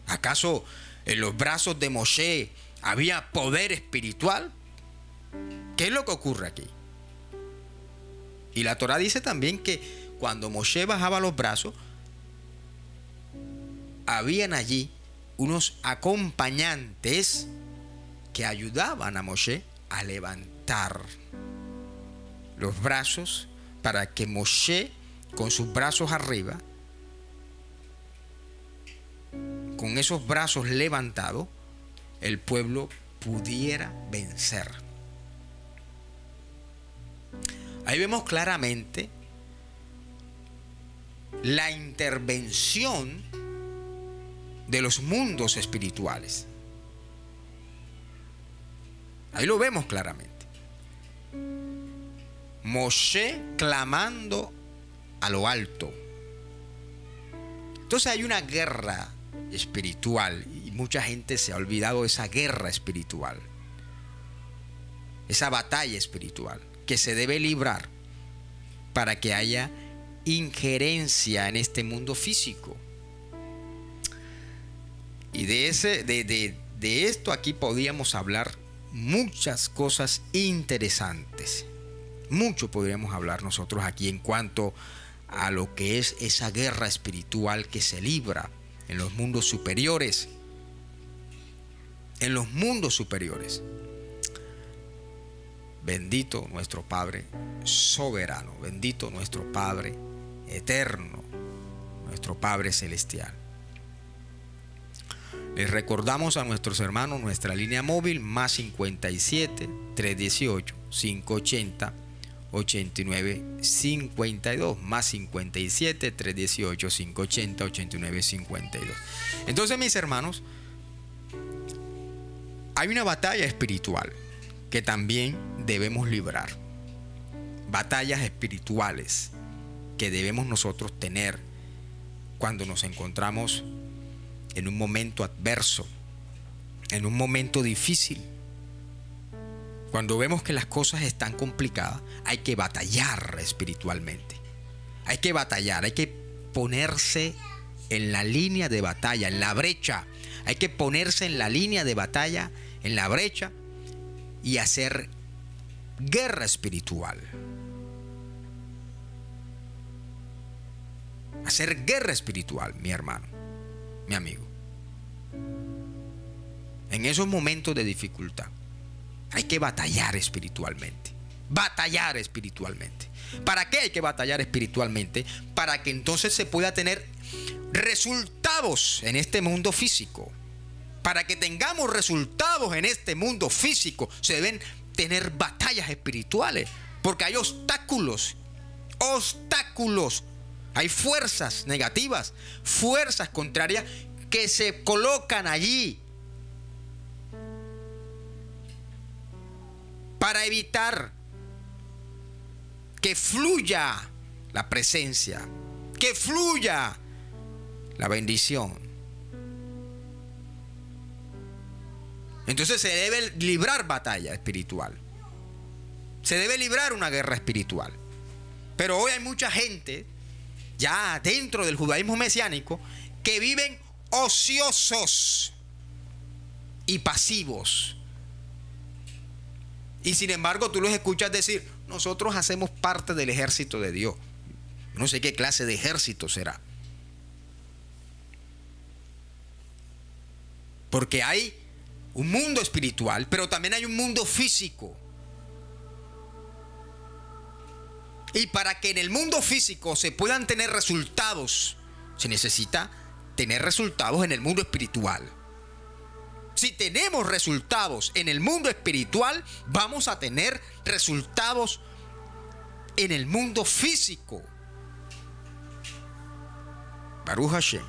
C: ¿Acaso en los brazos de Moshe había poder espiritual? ¿Qué es lo que ocurre aquí? Y la Torá dice también que cuando Moshe bajaba los brazos, habían allí unos acompañantes que ayudaban a Moshe a levantar los brazos para que Moshe, con sus brazos arriba, con esos brazos levantados, el pueblo pudiera vencer. Ahí vemos claramente la intervención de los mundos espirituales. Ahí lo vemos claramente. Moshe clamando a lo alto. Entonces hay una guerra espiritual y mucha gente se ha olvidado de esa guerra espiritual, esa batalla espiritual que se debe librar para que haya injerencia en este mundo físico. Y de esto aquí podríamos hablar muchas cosas interesantes. Mucho podríamos hablar nosotros aquí en cuanto a lo que es esa guerra espiritual que se libra en los mundos superiores. En los mundos superiores. Bendito nuestro Padre soberano, bendito nuestro Padre eterno, nuestro Padre celestial. Les recordamos a nuestros hermanos nuestra línea móvil más 57 318 580 89 52, más 57 318 580 89 52. Entonces, mis hermanos, hay una batalla espiritual que también debemos librar. Batallas espirituales que debemos nosotros tener cuando nos encontramos en un momento adverso, en un momento difícil. Cuando vemos que las cosas están complicadas, hay que batallar espiritualmente. Hay que batallar, hay que ponerse en la línea de batalla, en la brecha. Hay que ponerse en la línea de batalla, en la brecha, y hacer guerra espiritual. Hacer guerra espiritual, mi hermano, mi amigo. En esos momentos de dificultad hay que batallar espiritualmente. Batallar espiritualmente. ¿Para qué hay que batallar espiritualmente? Para que entonces se pueda tener resultados en este mundo físico. Para que tengamos resultados en este mundo físico, se deben tener batallas espirituales. Porque hay obstáculos. Hay fuerzas negativas, fuerzas contrarias que se colocan allí para evitar que fluya la presencia, que fluya la bendición. Entonces se debe librar batalla espiritual. Se debe librar una guerra espiritual. Pero hoy hay mucha gente, ya dentro del judaísmo mesiánico, que viven ociosos y pasivos. Y sin embargo tú los escuchas decir: nosotros hacemos parte del ejército de Dios. No sé qué clase de ejército será. Porque hay un mundo espiritual, pero también hay un mundo físico. Y para que en el mundo físico se puedan tener resultados, se necesita tener resultados en el mundo espiritual. Si tenemos resultados en el mundo espiritual, vamos a tener resultados en el mundo físico. Baruch Hashem.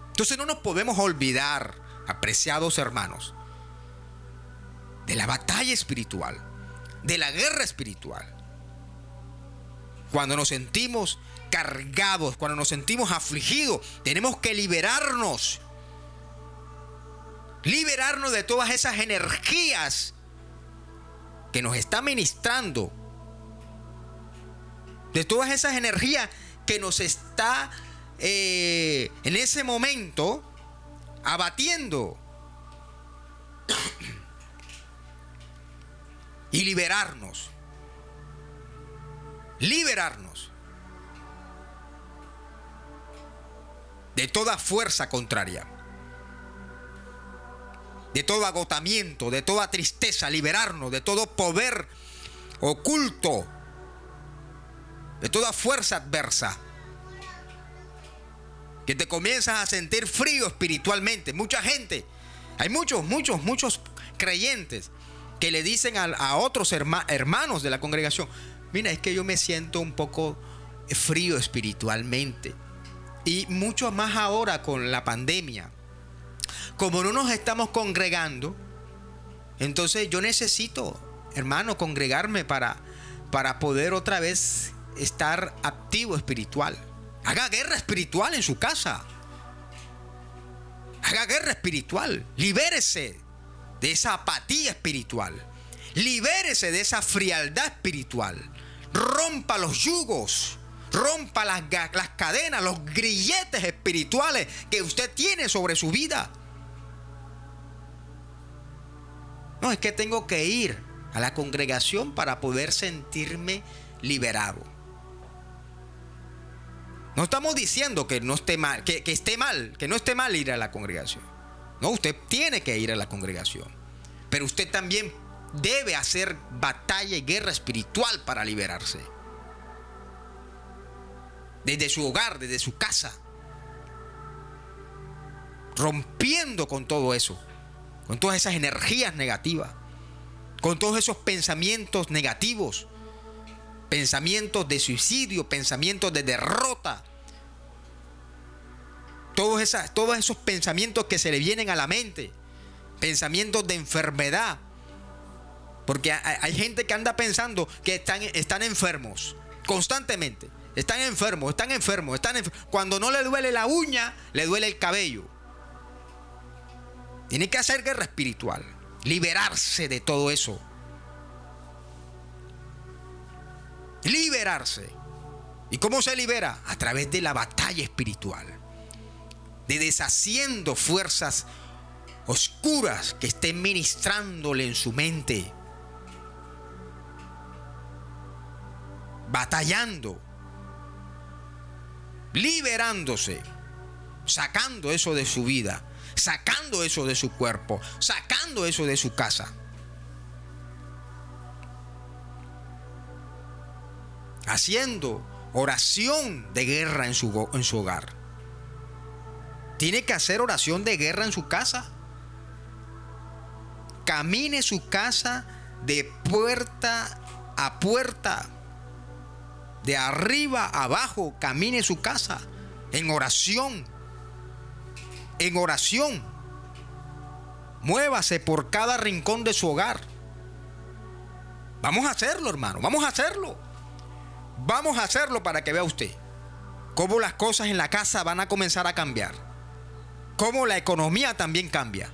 C: Entonces no nos podemos olvidar apreciados hermanos, de la batalla espiritual, de la guerra espiritual. Cuando nos sentimos cargados, cuando nos sentimos afligidos, tenemos que liberarnos de todas esas energías que nos está ministrando, de todas esas energías que nos está en ese momento abatiendo. Y liberarnos de toda fuerza contraria, de todo agotamiento, de toda tristeza, liberarnos de todo poder oculto, de toda fuerza adversa, que te comienzas a sentir frío espiritualmente. Mucha gente, hay muchos creyentes que le dicen a otros hermanos de la congregación: mira, es que yo me siento un poco frío espiritualmente. Y mucho más ahora con la pandemia. Como no nos estamos congregando, entonces yo necesito, hermano, congregarme para poder otra vez estar activo espiritual. Haga guerra espiritual en su casa. Haga guerra espiritual. Libérese de esa apatía espiritual. Libérese de esa frialdad espiritual. Rompa los yugos. Rompa las cadenas, los grilletes espirituales que usted tiene sobre su vida. No, es que tengo que ir a la congregación para poder sentirme liberado. No estamos diciendo que no esté mal, que esté mal, que no esté mal ir a la congregación. No, usted tiene que ir a la congregación. Pero usted también debe hacer batalla y guerra espiritual para liberarse. Desde su hogar, desde su casa. Rompiendo con todo eso. Con todas esas energías negativas. Con todos esos pensamientos negativos. Pensamientos de suicidio, pensamientos de derrota. Todos esos pensamientos que se le vienen a la mente. Pensamientos de enfermedad. Porque hay gente que anda pensando que están enfermos constantemente. Están enfermos. Cuando no le duele la uña, le duele el cabello. Tiene que hacer guerra espiritual. Liberarse de todo eso. Liberarse. ¿Y cómo se libera? A través de la batalla espiritual. De deshaciendo fuerzas oscuras que estén ministrándole en su mente. Batallando. Liberándose. Sacando eso de su vida. Sacando eso de su cuerpo. Sacando eso de su casa. Haciendo oración de guerra en su hogar. Tiene que hacer oración de guerra en su casa. Camine su casa de puerta a puerta. De arriba a abajo, camine su casa en oración. En oración. Muévase por cada rincón de su hogar. Vamos a hacerlo, hermano. Vamos a hacerlo. Vamos a hacerlo para que vea usted cómo las cosas en la casa van a comenzar a cambiar. Cómo la economía también cambia.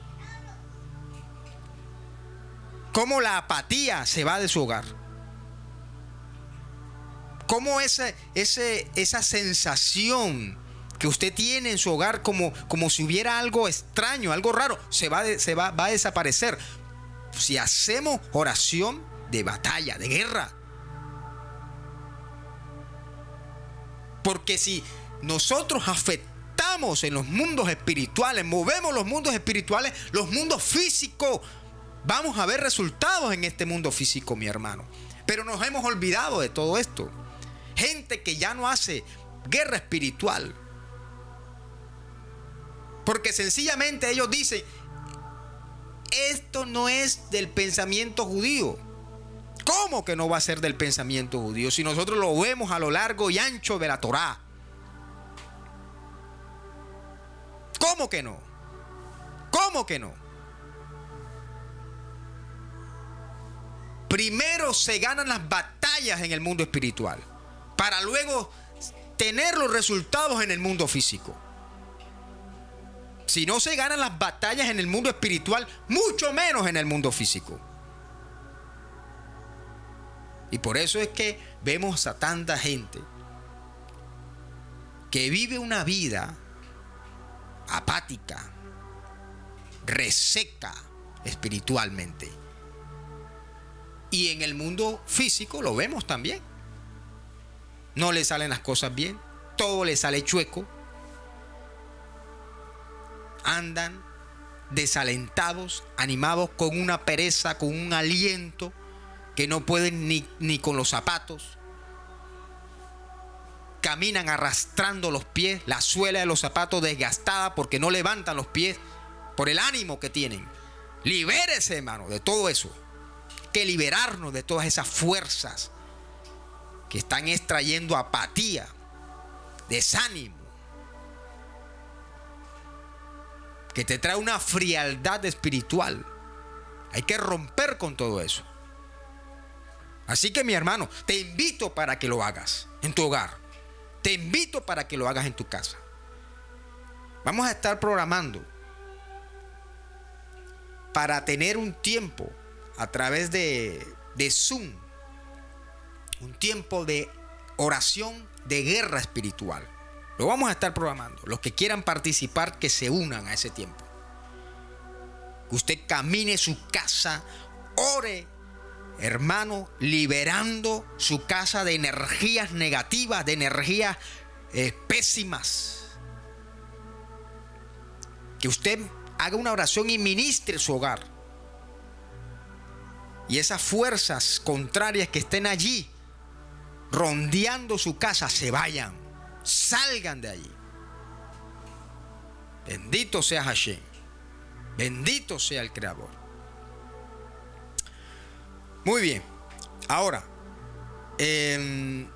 C: Cómo la apatía se va de su hogar. Cómo esa sensación que usted tiene en su hogar como si hubiera algo extraño, algo raro, va a desaparecer. Si hacemos oración de batalla, de guerra. Porque si nosotros afectamos en los mundos espirituales, movemos los mundos espirituales, los mundos físicos, vamos a ver resultados en este mundo físico, mi hermano. Pero nos hemos olvidado de todo esto. Gente que ya no hace guerra espiritual. Porque sencillamente ellos dicen, esto no es del pensamiento judío. ¿Cómo que no va a ser del pensamiento judío? Si nosotros lo vemos a lo largo y ancho de la Torá. ¿Cómo que no? ¿Cómo que no? Primero se ganan las batallas en el mundo espiritual para luego tener los resultados en el mundo físico. Si no se ganan las batallas en el mundo espiritual, mucho menos en el mundo físico. Y por eso es que vemos a tanta gente que vive una vida apática, reseca espiritualmente. Y en el mundo físico lo vemos también. No le salen las cosas bien, todo le sale chueco. Andan desalentados, animados, con una pereza, con un aliento que no pueden ni con los zapatos. Caminan arrastrando los pies, la suela de los zapatos desgastada porque no levantan los pies por el ánimo que tienen. Libérese, hermano, de todo eso. Que liberarnos de todas esas fuerzas que están extrayendo apatía, desánimo, que te trae una frialdad espiritual. Hay que romper con todo eso. Así que, mi hermano, te invito para que lo hagas en tu hogar. Te invito para que lo hagas en tu casa. Vamos a estar programando para tener un tiempo a través de Zoom, un tiempo de oración de guerra espiritual. Lo vamos a estar programando. Los que quieran participar, que se unan a ese tiempo. Que usted camine su casa, ore, hermano, liberando su casa de energías negativas, de energías pésimas. Que usted haga una oración y ministre su hogar. Y esas fuerzas contrarias que estén allí rondeando su casa se vayan, salgan de allí. Bendito sea Hashem, bendito sea el Creador. Muy bien, ahora el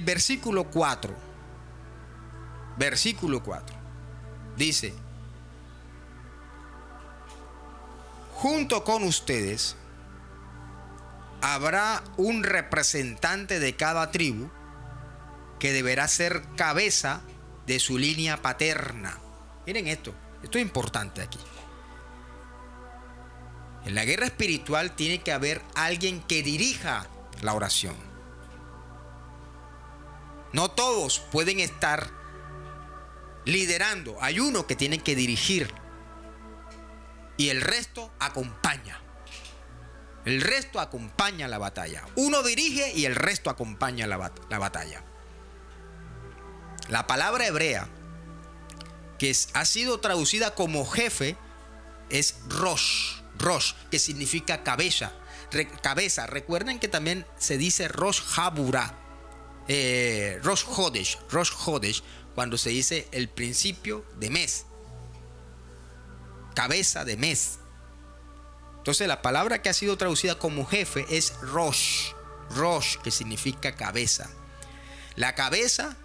C: versículo 4 dice: junto con ustedes habrá un representante de cada tribu que deberá ser cabeza de su línea paterna. Miren esto es importante aquí. En la guerra espiritual tiene que haber alguien que dirija la oración. No todos pueden estar liderando. Hay uno que tiene que dirigir y el resto acompaña. El resto acompaña la batalla. Uno dirige y el resto acompaña la batalla. La palabra hebrea que ha sido traducida como jefe es Rosh, que significa cabeza. Recuerden que también se dice Rosh Haburá, Rosh Hodesh, cuando se dice el principio de mes, cabeza de mes. Entonces la palabra que ha sido traducida como jefe es Rosh, que significa cabeza. La cabeza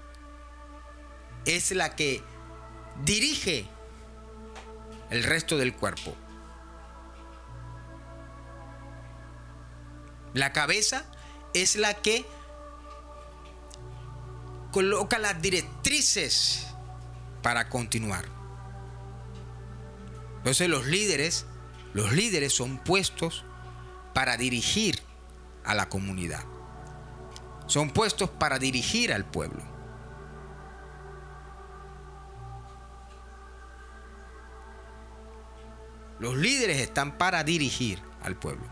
C: es la que dirige el resto del cuerpo. La cabeza es la que coloca las directrices para continuar. Entonces los líderes son puestos para dirigir a la comunidad. Son puestos para dirigir al pueblo. Los líderes están para dirigir al pueblo.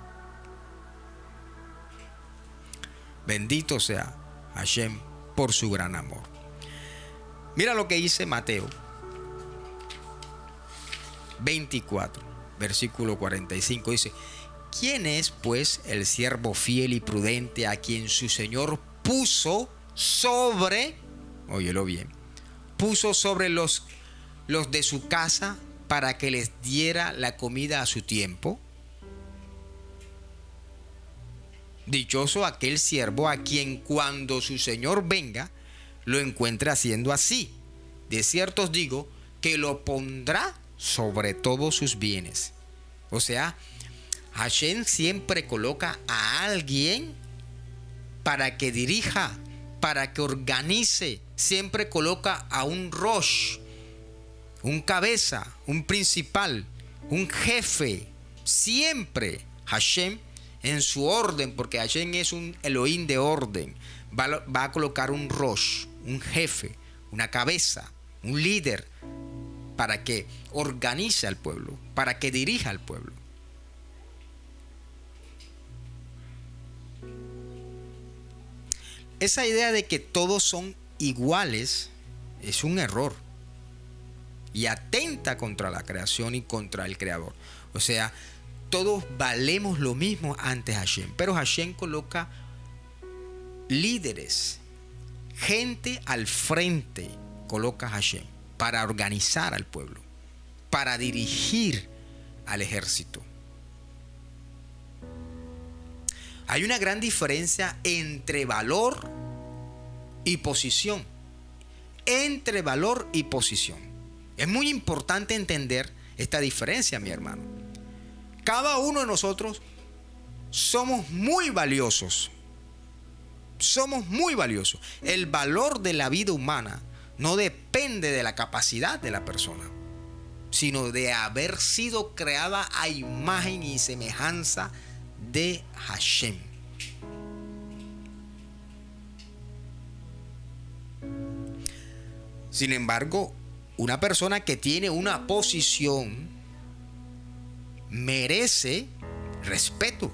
C: Bendito sea Hashem por su gran amor. Mira lo que dice Mateo 24, versículo 45. Dice: ¿quién es pues el siervo fiel y prudente a quien su Señor puso sobre, óyelo bien, puso sobre los de su casa para que les diera la comida a su tiempo? Dichoso aquel siervo a quien cuando su Señor venga lo encuentre haciendo así. De cierto os digo que lo pondrá sobre todos sus bienes. O sea, Hashem siempre coloca a alguien para que dirija, para que organice. Siempre coloca a un Rosh, un cabeza, un principal, un jefe. Siempre Hashem en su orden, porque Hashem es un Elohim de orden, va a colocar un Rosh, un jefe, una cabeza, un líder, para que organice al pueblo, para que dirija al pueblo. Esa idea de que todos son iguales es un error y atenta contra la creación y contra el creador. O sea, todos valemos lo mismo ante Hashem, pero Hashem coloca líderes, gente al frente, coloca Hashem para organizar al pueblo, para dirigir al ejército. Hay una gran diferencia entre valor y posición. Entre valor y posición. Es muy importante entender esta diferencia, mi hermano. Cada uno de nosotros somos muy valiosos. Somos muy valiosos. El valor de la vida humana no depende de la capacidad de la persona, sino de haber sido creada a imagen y semejanza de Hashem. Sin embargo, una persona que tiene una posición merece respeto.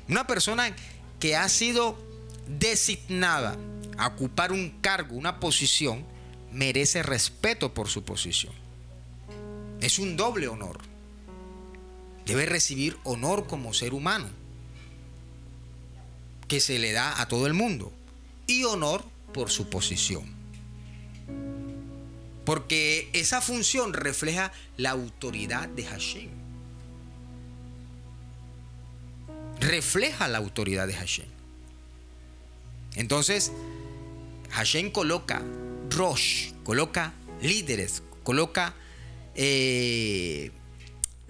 C: Una persona que ha sido designada a ocupar un cargo, una posición, merece respeto por su posición. Es un doble honor. Debe recibir honor como ser humano, que se le da a todo el mundo, y honor por su posición. Porque esa función refleja la autoridad de Hashem. Refleja la autoridad de Hashem. Entonces, Hashem coloca Rosh, coloca líderes, coloca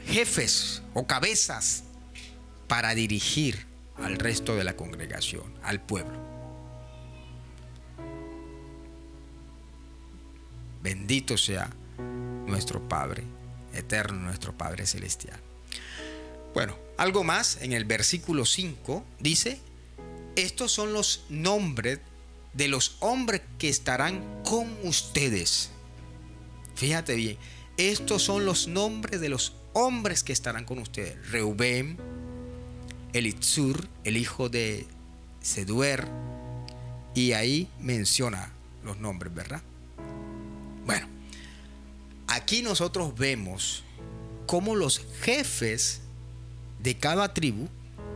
C: jefes o cabezas para dirigir al resto de la congregación, al pueblo. Bendito sea nuestro Padre eterno, nuestro Padre celestial. Bueno, algo más en el versículo 5 dice: estos son los nombres de los hombres que estarán con ustedes. Fíjate bien, estos son los nombres de los hombres que estarán con ustedes. Reubén, Elitzur, el hijo de Seduer, y ahí menciona los nombres, ¿verdad? Bueno, aquí nosotros vemos cómo los jefes de cada tribu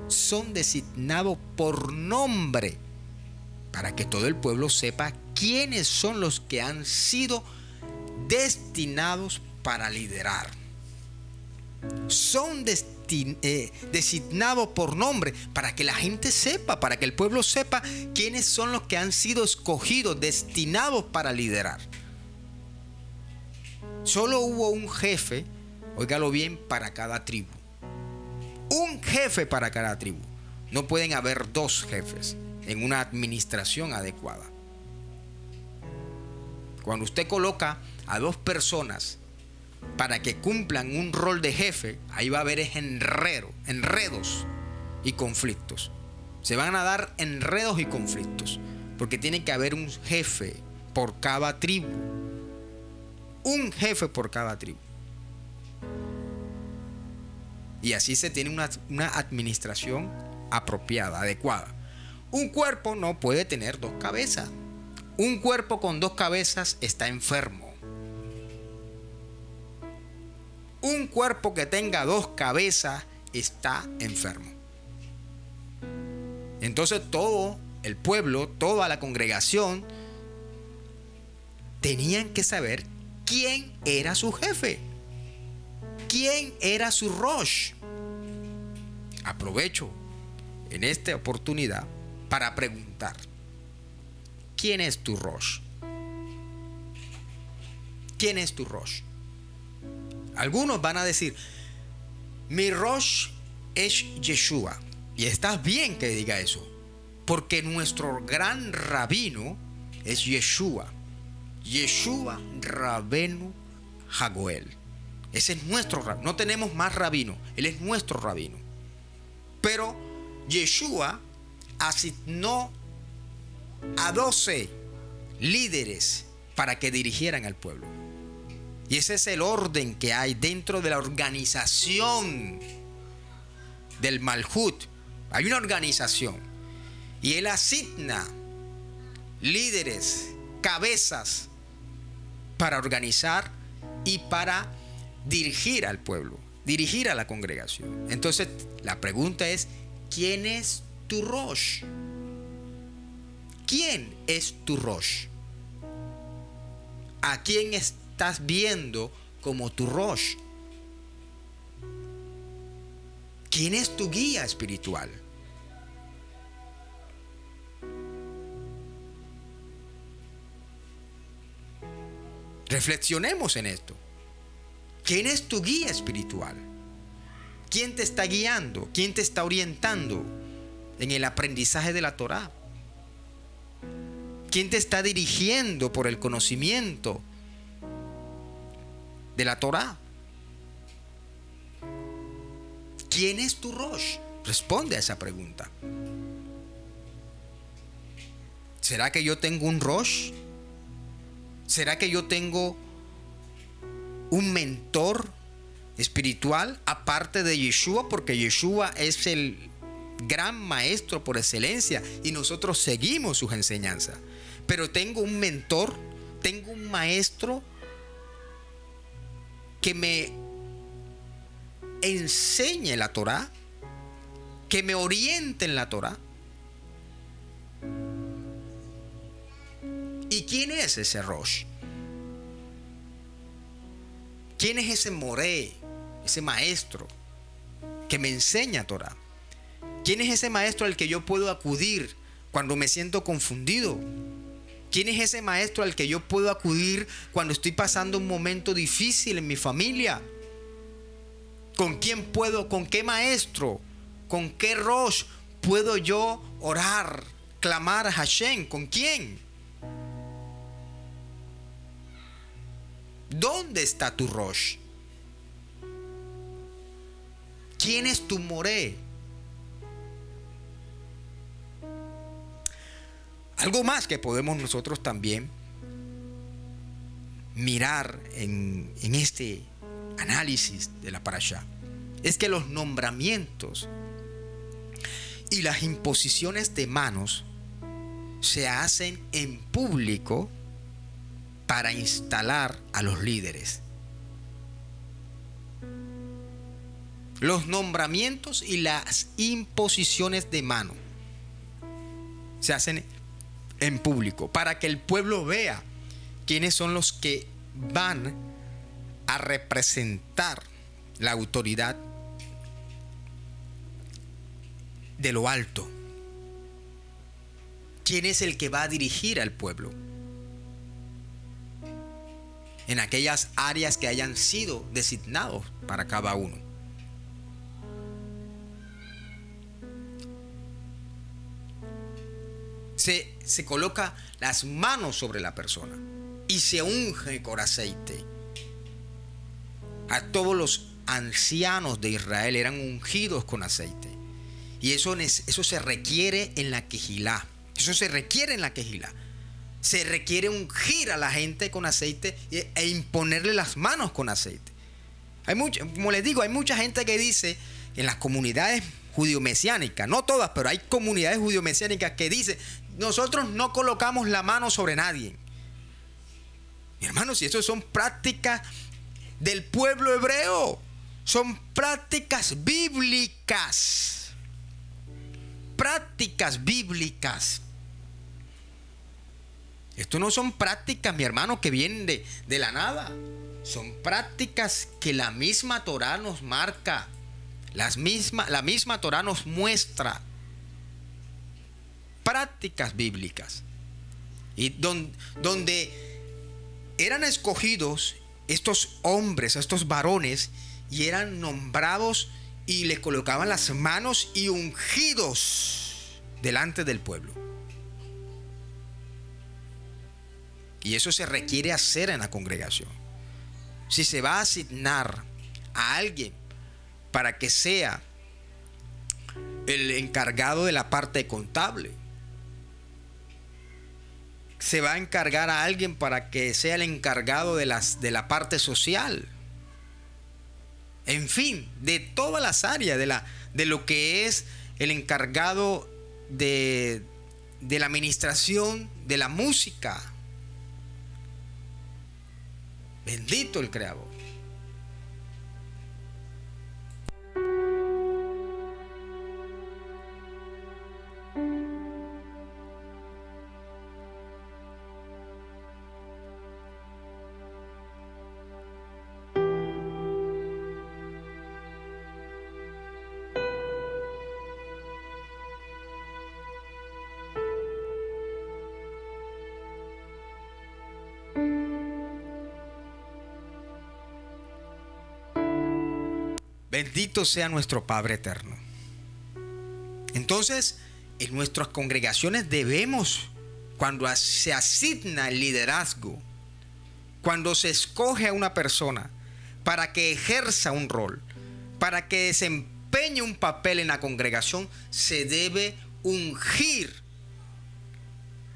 C: son designados por nombre para que todo el pueblo sepa quiénes son los que han sido destinados para liderar. Son designados por nombre para que la gente sepa, para que el pueblo sepa quiénes son los que han sido escogidos, destinados para liderar. Solo hubo un jefe, óigalo bien, para cada tribu. Un jefe para cada tribu. No pueden haber dos jefes en una administración adecuada. Cuando usted coloca a dos personas para que cumplan un rol de jefe, ahí va a haber enredos y conflictos. Se van a dar enredos y conflictos, porque tiene que haber un jefe por cada tribu. Un jefe por cada tribu. Y así se tiene una administración apropiada, adecuada. Un cuerpo no puede tener dos cabezas. Un cuerpo con dos cabezas está enfermo. Un cuerpo que tenga dos cabezas está enfermo. Entonces todo el pueblo, toda la congregación, tenían que saber quién era su jefe, quién era su Rosh. Aprovecho en esta oportunidad para preguntar: ¿quién es tu Rosh? ¿quién es tu Rosh? Algunos van a decir, mi Rosh es Yeshua. Y está bien que diga eso, porque nuestro gran rabino es Yeshua. Yeshua Rabenu Hagoel. Ese es nuestro rabino. No tenemos más rabino. Él es nuestro rabino. Pero Yeshua asignó a 12 líderes para que dirigieran al pueblo. Y ese es el orden que hay dentro de la organización del Malhut. Hay una organización. Y él asigna líderes, cabezas, para organizar y para dirigir al pueblo, dirigir a la congregación. Entonces, la pregunta es, ¿quién es tu Rosh? ¿Quién es tu Rosh? ¿A quién estás viendo como tu Rosh? ¿Quién es tu guía espiritual? Reflexionemos en esto. ¿Quién es tu guía espiritual? ¿Quién te está guiando? ¿Quién te está orientando en el aprendizaje de la Torá? ¿Quién te está dirigiendo por el conocimiento de la Torá? ¿Quién es tu Rosh? Responde a esa pregunta. ¿Será que yo tengo un Rosh? ¿Será que yo tengo un mentor espiritual aparte de Yeshua? Porque Yeshua es el gran maestro por excelencia y nosotros seguimos sus enseñanzas. Pero tengo un mentor, tengo un maestro que me enseñe la Torá, que me oriente en la Torá. ¿Y quién es ese Rosh? ¿Quién es ese Moré, ese maestro que me enseña Torá? ¿Quién es ese maestro al que yo puedo acudir cuando me siento confundido? ¿Quién es ese maestro al que yo puedo acudir cuando estoy pasando un momento difícil en mi familia? ¿Con quién puedo, con qué maestro, con qué Rosh puedo yo orar, clamar a Hashem? ¿Con quién? ¿Dónde está tu Rosh? ¿Quién es tu Moré? Algo más que podemos nosotros también mirar en este análisis de la parashá es que los nombramientos y las imposiciones de manos se hacen en público para instalar a los líderes. Los nombramientos y las imposiciones de mano se hacen en público para que el pueblo vea quiénes son los que van a representar la autoridad de lo alto. ¿Quién es el que va a dirigir al pueblo en aquellas áreas que hayan sido designados para cada uno? Se coloca las manos sobre la persona y se unge con aceite. A todos los ancianos de Israel eran ungidos con aceite. Y eso se requiere en la quejilá. Eso se requiere en la quejilá. Se requiere ungir a la gente con aceite e imponerle las manos con aceite. Como les digo, hay mucha gente que dice en las comunidades judío-mesiánicas, no todas, pero hay comunidades judío-mesiánicas que dicen: nosotros no colocamos la mano sobre nadie. Mi hermano, si eso son prácticas del pueblo hebreo, son prácticas bíblicas. Prácticas bíblicas. Esto no son prácticas, mi hermano, que vienen de la nada. Son prácticas que la misma Torá nos marca. La misma Torá nos muestra. Prácticas bíblicas. Y donde eran escogidos estos hombres, estos varones, y eran nombrados y les colocaban las manos y ungidos delante del pueblo. Y eso se requiere hacer en la congregación. Si se va a asignar a alguien para que sea el encargado de la parte contable, se va a encargar a alguien para que sea el encargado de la parte social, en fin, de todas las áreas de lo que es el encargado de la administración de la música. Bendito el Creador. Bendito sea nuestro Padre eterno. Entonces, en nuestras congregaciones debemos, cuando se asigna el liderazgo, cuando se escoge a una persona para que ejerza un rol, para que desempeñe un papel en la congregación, se debe ungir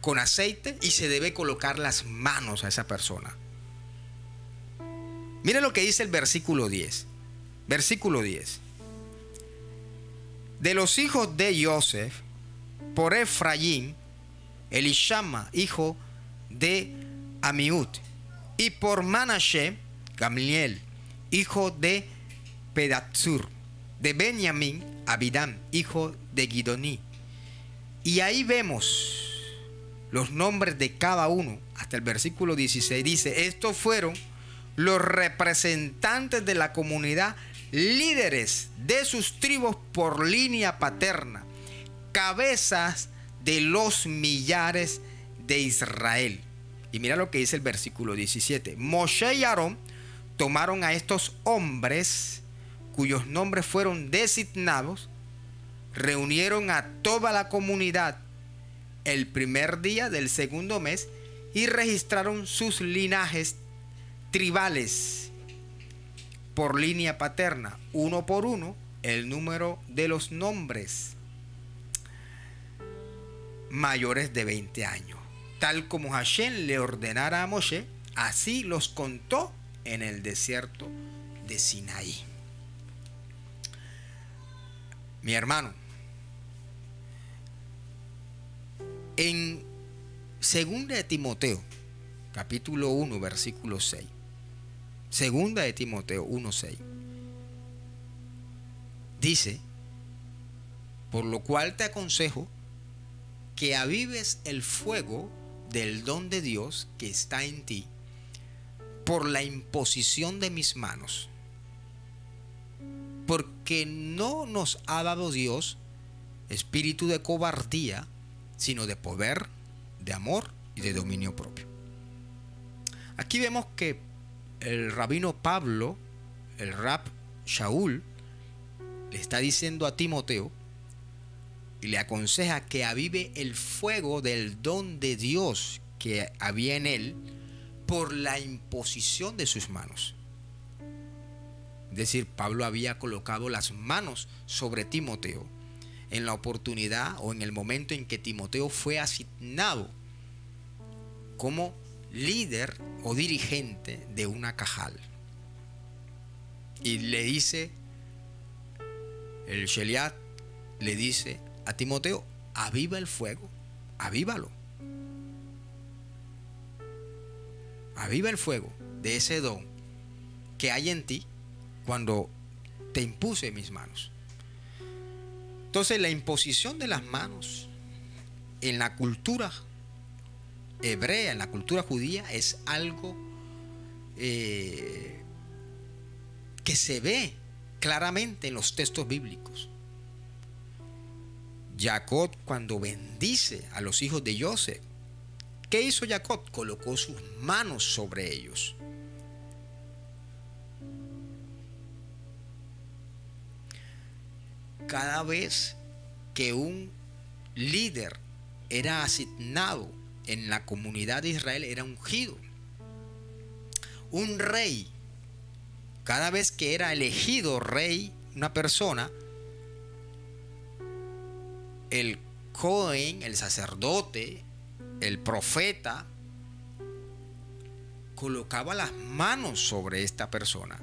C: con aceite y se debe colocar las manos a esa persona. Mire lo que dice el versículo 10. Versículo 10. De los hijos de Joseph, por Efraín, Elishama, hijo de Amiud, y por Manashe, Gamliel, hijo de Pedatsur, de Benjamín, Abidán, hijo de Gidoní. Y ahí vemos los nombres de cada uno, hasta el versículo 16. Dice: estos fueron los representantes de la comunidad, líderes de sus tribus por línea paterna, cabezas de los millares de Israel. Y mira lo que dice el versículo 17. Moshe y Aarón tomaron a estos hombres cuyos nombres fueron designados, reunieron a toda la comunidad el primer día del segundo mes y registraron sus linajes tribales por línea paterna, uno por uno, el número de los nombres mayores de 20 años. Tal como Hashem le ordenara a Moshe, así los contó en el desierto de Sinaí. Mi hermano, en 2 de Timoteo, capítulo 1, versículo 6. Segunda de Timoteo 1:6 dice: por lo cual te aconsejo que avives el fuego del don de Dios que está en ti por la imposición de mis manos, porque no nos ha dado Dios espíritu de cobardía, sino de poder, de amor y de dominio propio. Aquí vemos que el rabino Pablo, el rab Shaul, le está diciendo a Timoteo y le aconseja que avive el fuego del don de Dios que había en él por la imposición de sus manos. Es decir, Pablo había colocado las manos sobre Timoteo en la oportunidad o en el momento en que Timoteo fue asignado como líder o dirigente de una cajal. Y le dice, el Sheliat le dice a Timoteo: aviva el fuego, avívalo. Aviva el fuego de ese don que hay en ti cuando te impuse mis manos. Entonces, la imposición de las manos en la cultura hebrea, en la cultura judía, es algo que se ve claramente en los textos bíblicos. Jacob, cuando bendice a los hijos de Joseph, ¿Qué hizo Jacob? Colocó sus manos sobre ellos. Cada vez que un líder era asignado en la comunidad de Israel, era ungido. Un rey, cada vez que era elegido rey, una persona, el Cohen, el sacerdote, el profeta, colocaba las manos sobre esta persona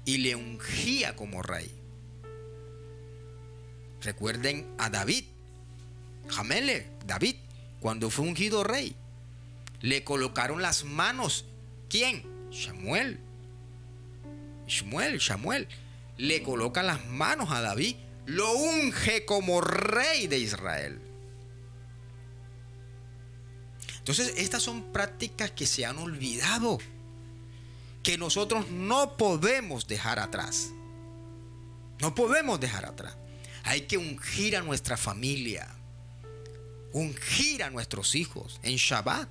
C: y le ungía como rey. Recuerden a David, David, cuando fue ungido rey, le colocaron las manos. ¿Quién? Samuel. Le coloca las manos a David, lo unge como rey de Israel. Entonces, estas son prácticas que se han olvidado, que nosotros no podemos dejar atrás. No podemos dejar atrás. Hay que ungir a nuestra familia, ungir a nuestros hijos en Shabbat.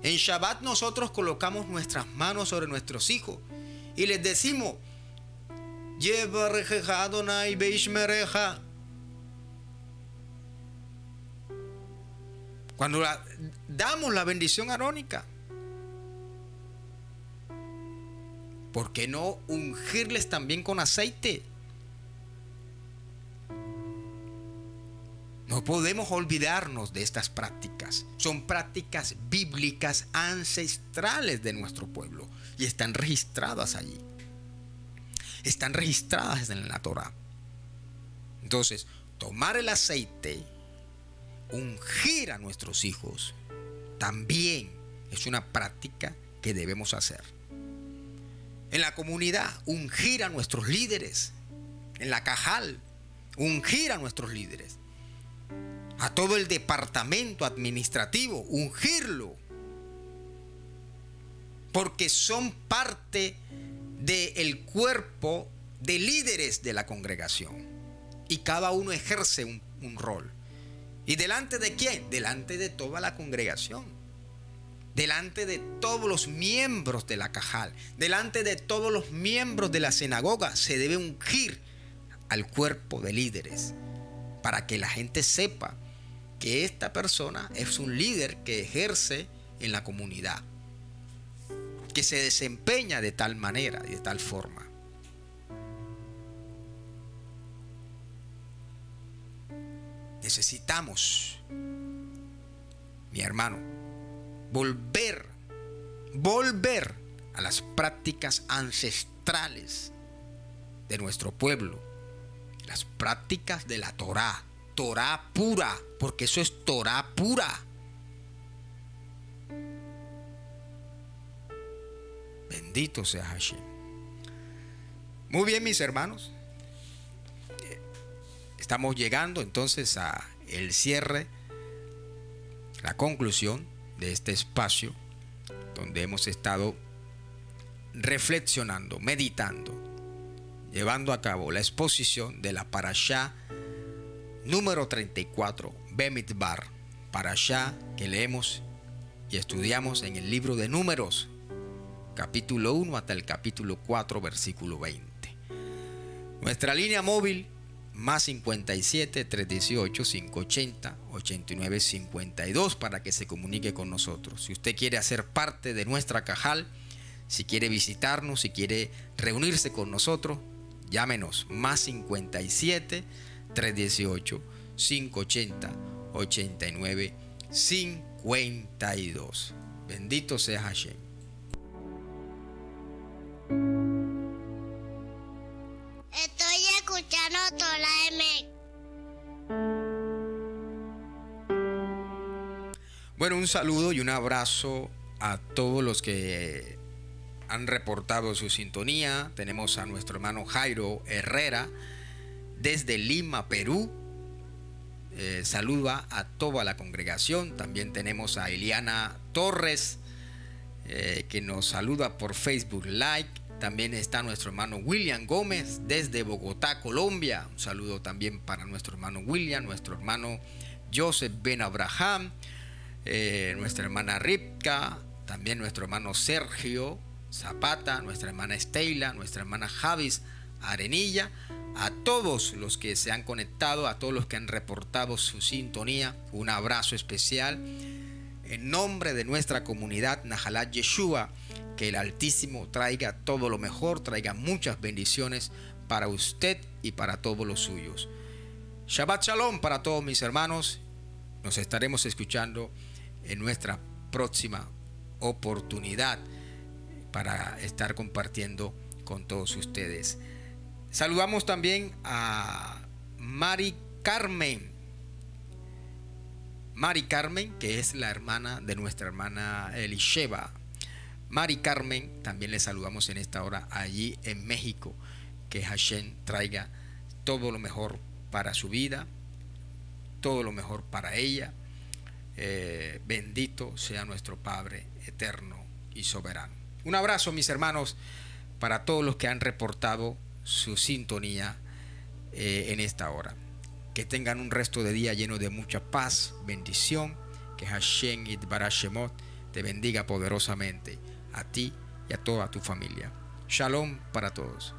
C: En Shabbat nosotros colocamos nuestras manos sobre nuestros hijos y les decimos: Yevarejeja Adonai veishmereja. Cuando damos la bendición arónica, ¿por qué no ungirles también con aceite? No podemos olvidarnos de estas prácticas. Son prácticas bíblicas ancestrales de nuestro pueblo y están registradas allí. Están registradas en la Torá. Entonces, tomar el aceite, ungir a nuestros hijos, también es una práctica que debemos hacer. En la comunidad, ungir a nuestros líderes. En la Cajal, ungir a nuestros líderes. A todo el departamento administrativo, ungirlo. Porque son parte del cuerpo de líderes de la congregación. Y cada uno ejerce un rol. ¿Y delante de quién? Delante de toda la congregación. Delante de todos los miembros de la Cajal. Delante de todos los miembros de la sinagoga. Se debe ungir al cuerpo de líderes. Para que la gente sepa que esta persona es un líder que ejerce en la comunidad, que se desempeña de tal manera y de tal forma. Necesitamos, mi hermano, volver a las prácticas ancestrales de nuestro pueblo, las prácticas de la Torá. Torá pura, porque eso es Torá pura. Bendito sea Hashem. Muy bien, mis hermanos. Estamos llegando entonces a el cierre, la conclusión de este espacio donde hemos estado reflexionando, meditando, llevando a cabo la exposición de la parashá número 34, Bemidbar, parashá que leemos y estudiamos en el libro de Números, capítulo 1 hasta el capítulo 4, versículo 20. Nuestra línea móvil, más 57 318 580 89 52, para que se comunique con nosotros. Si usted quiere hacer parte de nuestra Cajal, si quiere visitarnos, si quiere reunirse con nosotros, llámenos, más 57 318 580 89 52. Bendito sea Hashem.
D: Estoy escuchando Torah M.
C: Bueno, un saludo y un abrazo a todos los que han reportado su sintonía. Tenemos a nuestro hermano Jairo Herrera desde Lima, Perú. Saluda a toda la congregación. También tenemos a Eliana Torres, que nos saluda por Facebook Live. También está nuestro hermano William Gómez desde Bogotá, Colombia. Un saludo también para nuestro hermano William, nuestro hermano Joseph Ben Abraham, nuestra hermana Ripka, también nuestro hermano Sergio Zapata, nuestra hermana Estela, nuestra hermana Javis Arenilla, a todos los que se han conectado, a todos los que han reportado su sintonía, un abrazo especial. En nombre de nuestra comunidad Nahalat Yeshua, que el Altísimo traiga todo lo mejor, traiga muchas bendiciones para usted y para todos los suyos. Shabbat Shalom para todos mis hermanos. Nos estaremos escuchando en nuestra próxima oportunidad para estar compartiendo con todos ustedes. Saludamos también a Mari Carmen, que es la hermana de nuestra hermana Elisheva. Mari Carmen, también le saludamos en esta hora allí en México. Que Hashem traiga todo lo mejor para su vida, todo lo mejor para ella. Bendito sea nuestro Padre eterno y soberano. Un abrazo, mis hermanos, para todos los que han reportado su sintonía en esta hora. Que tengan un resto de día lleno de mucha paz, bendición. Que Hashem Yitbaraj Shemot te bendiga poderosamente a ti y a toda tu familia. Shalom para todos.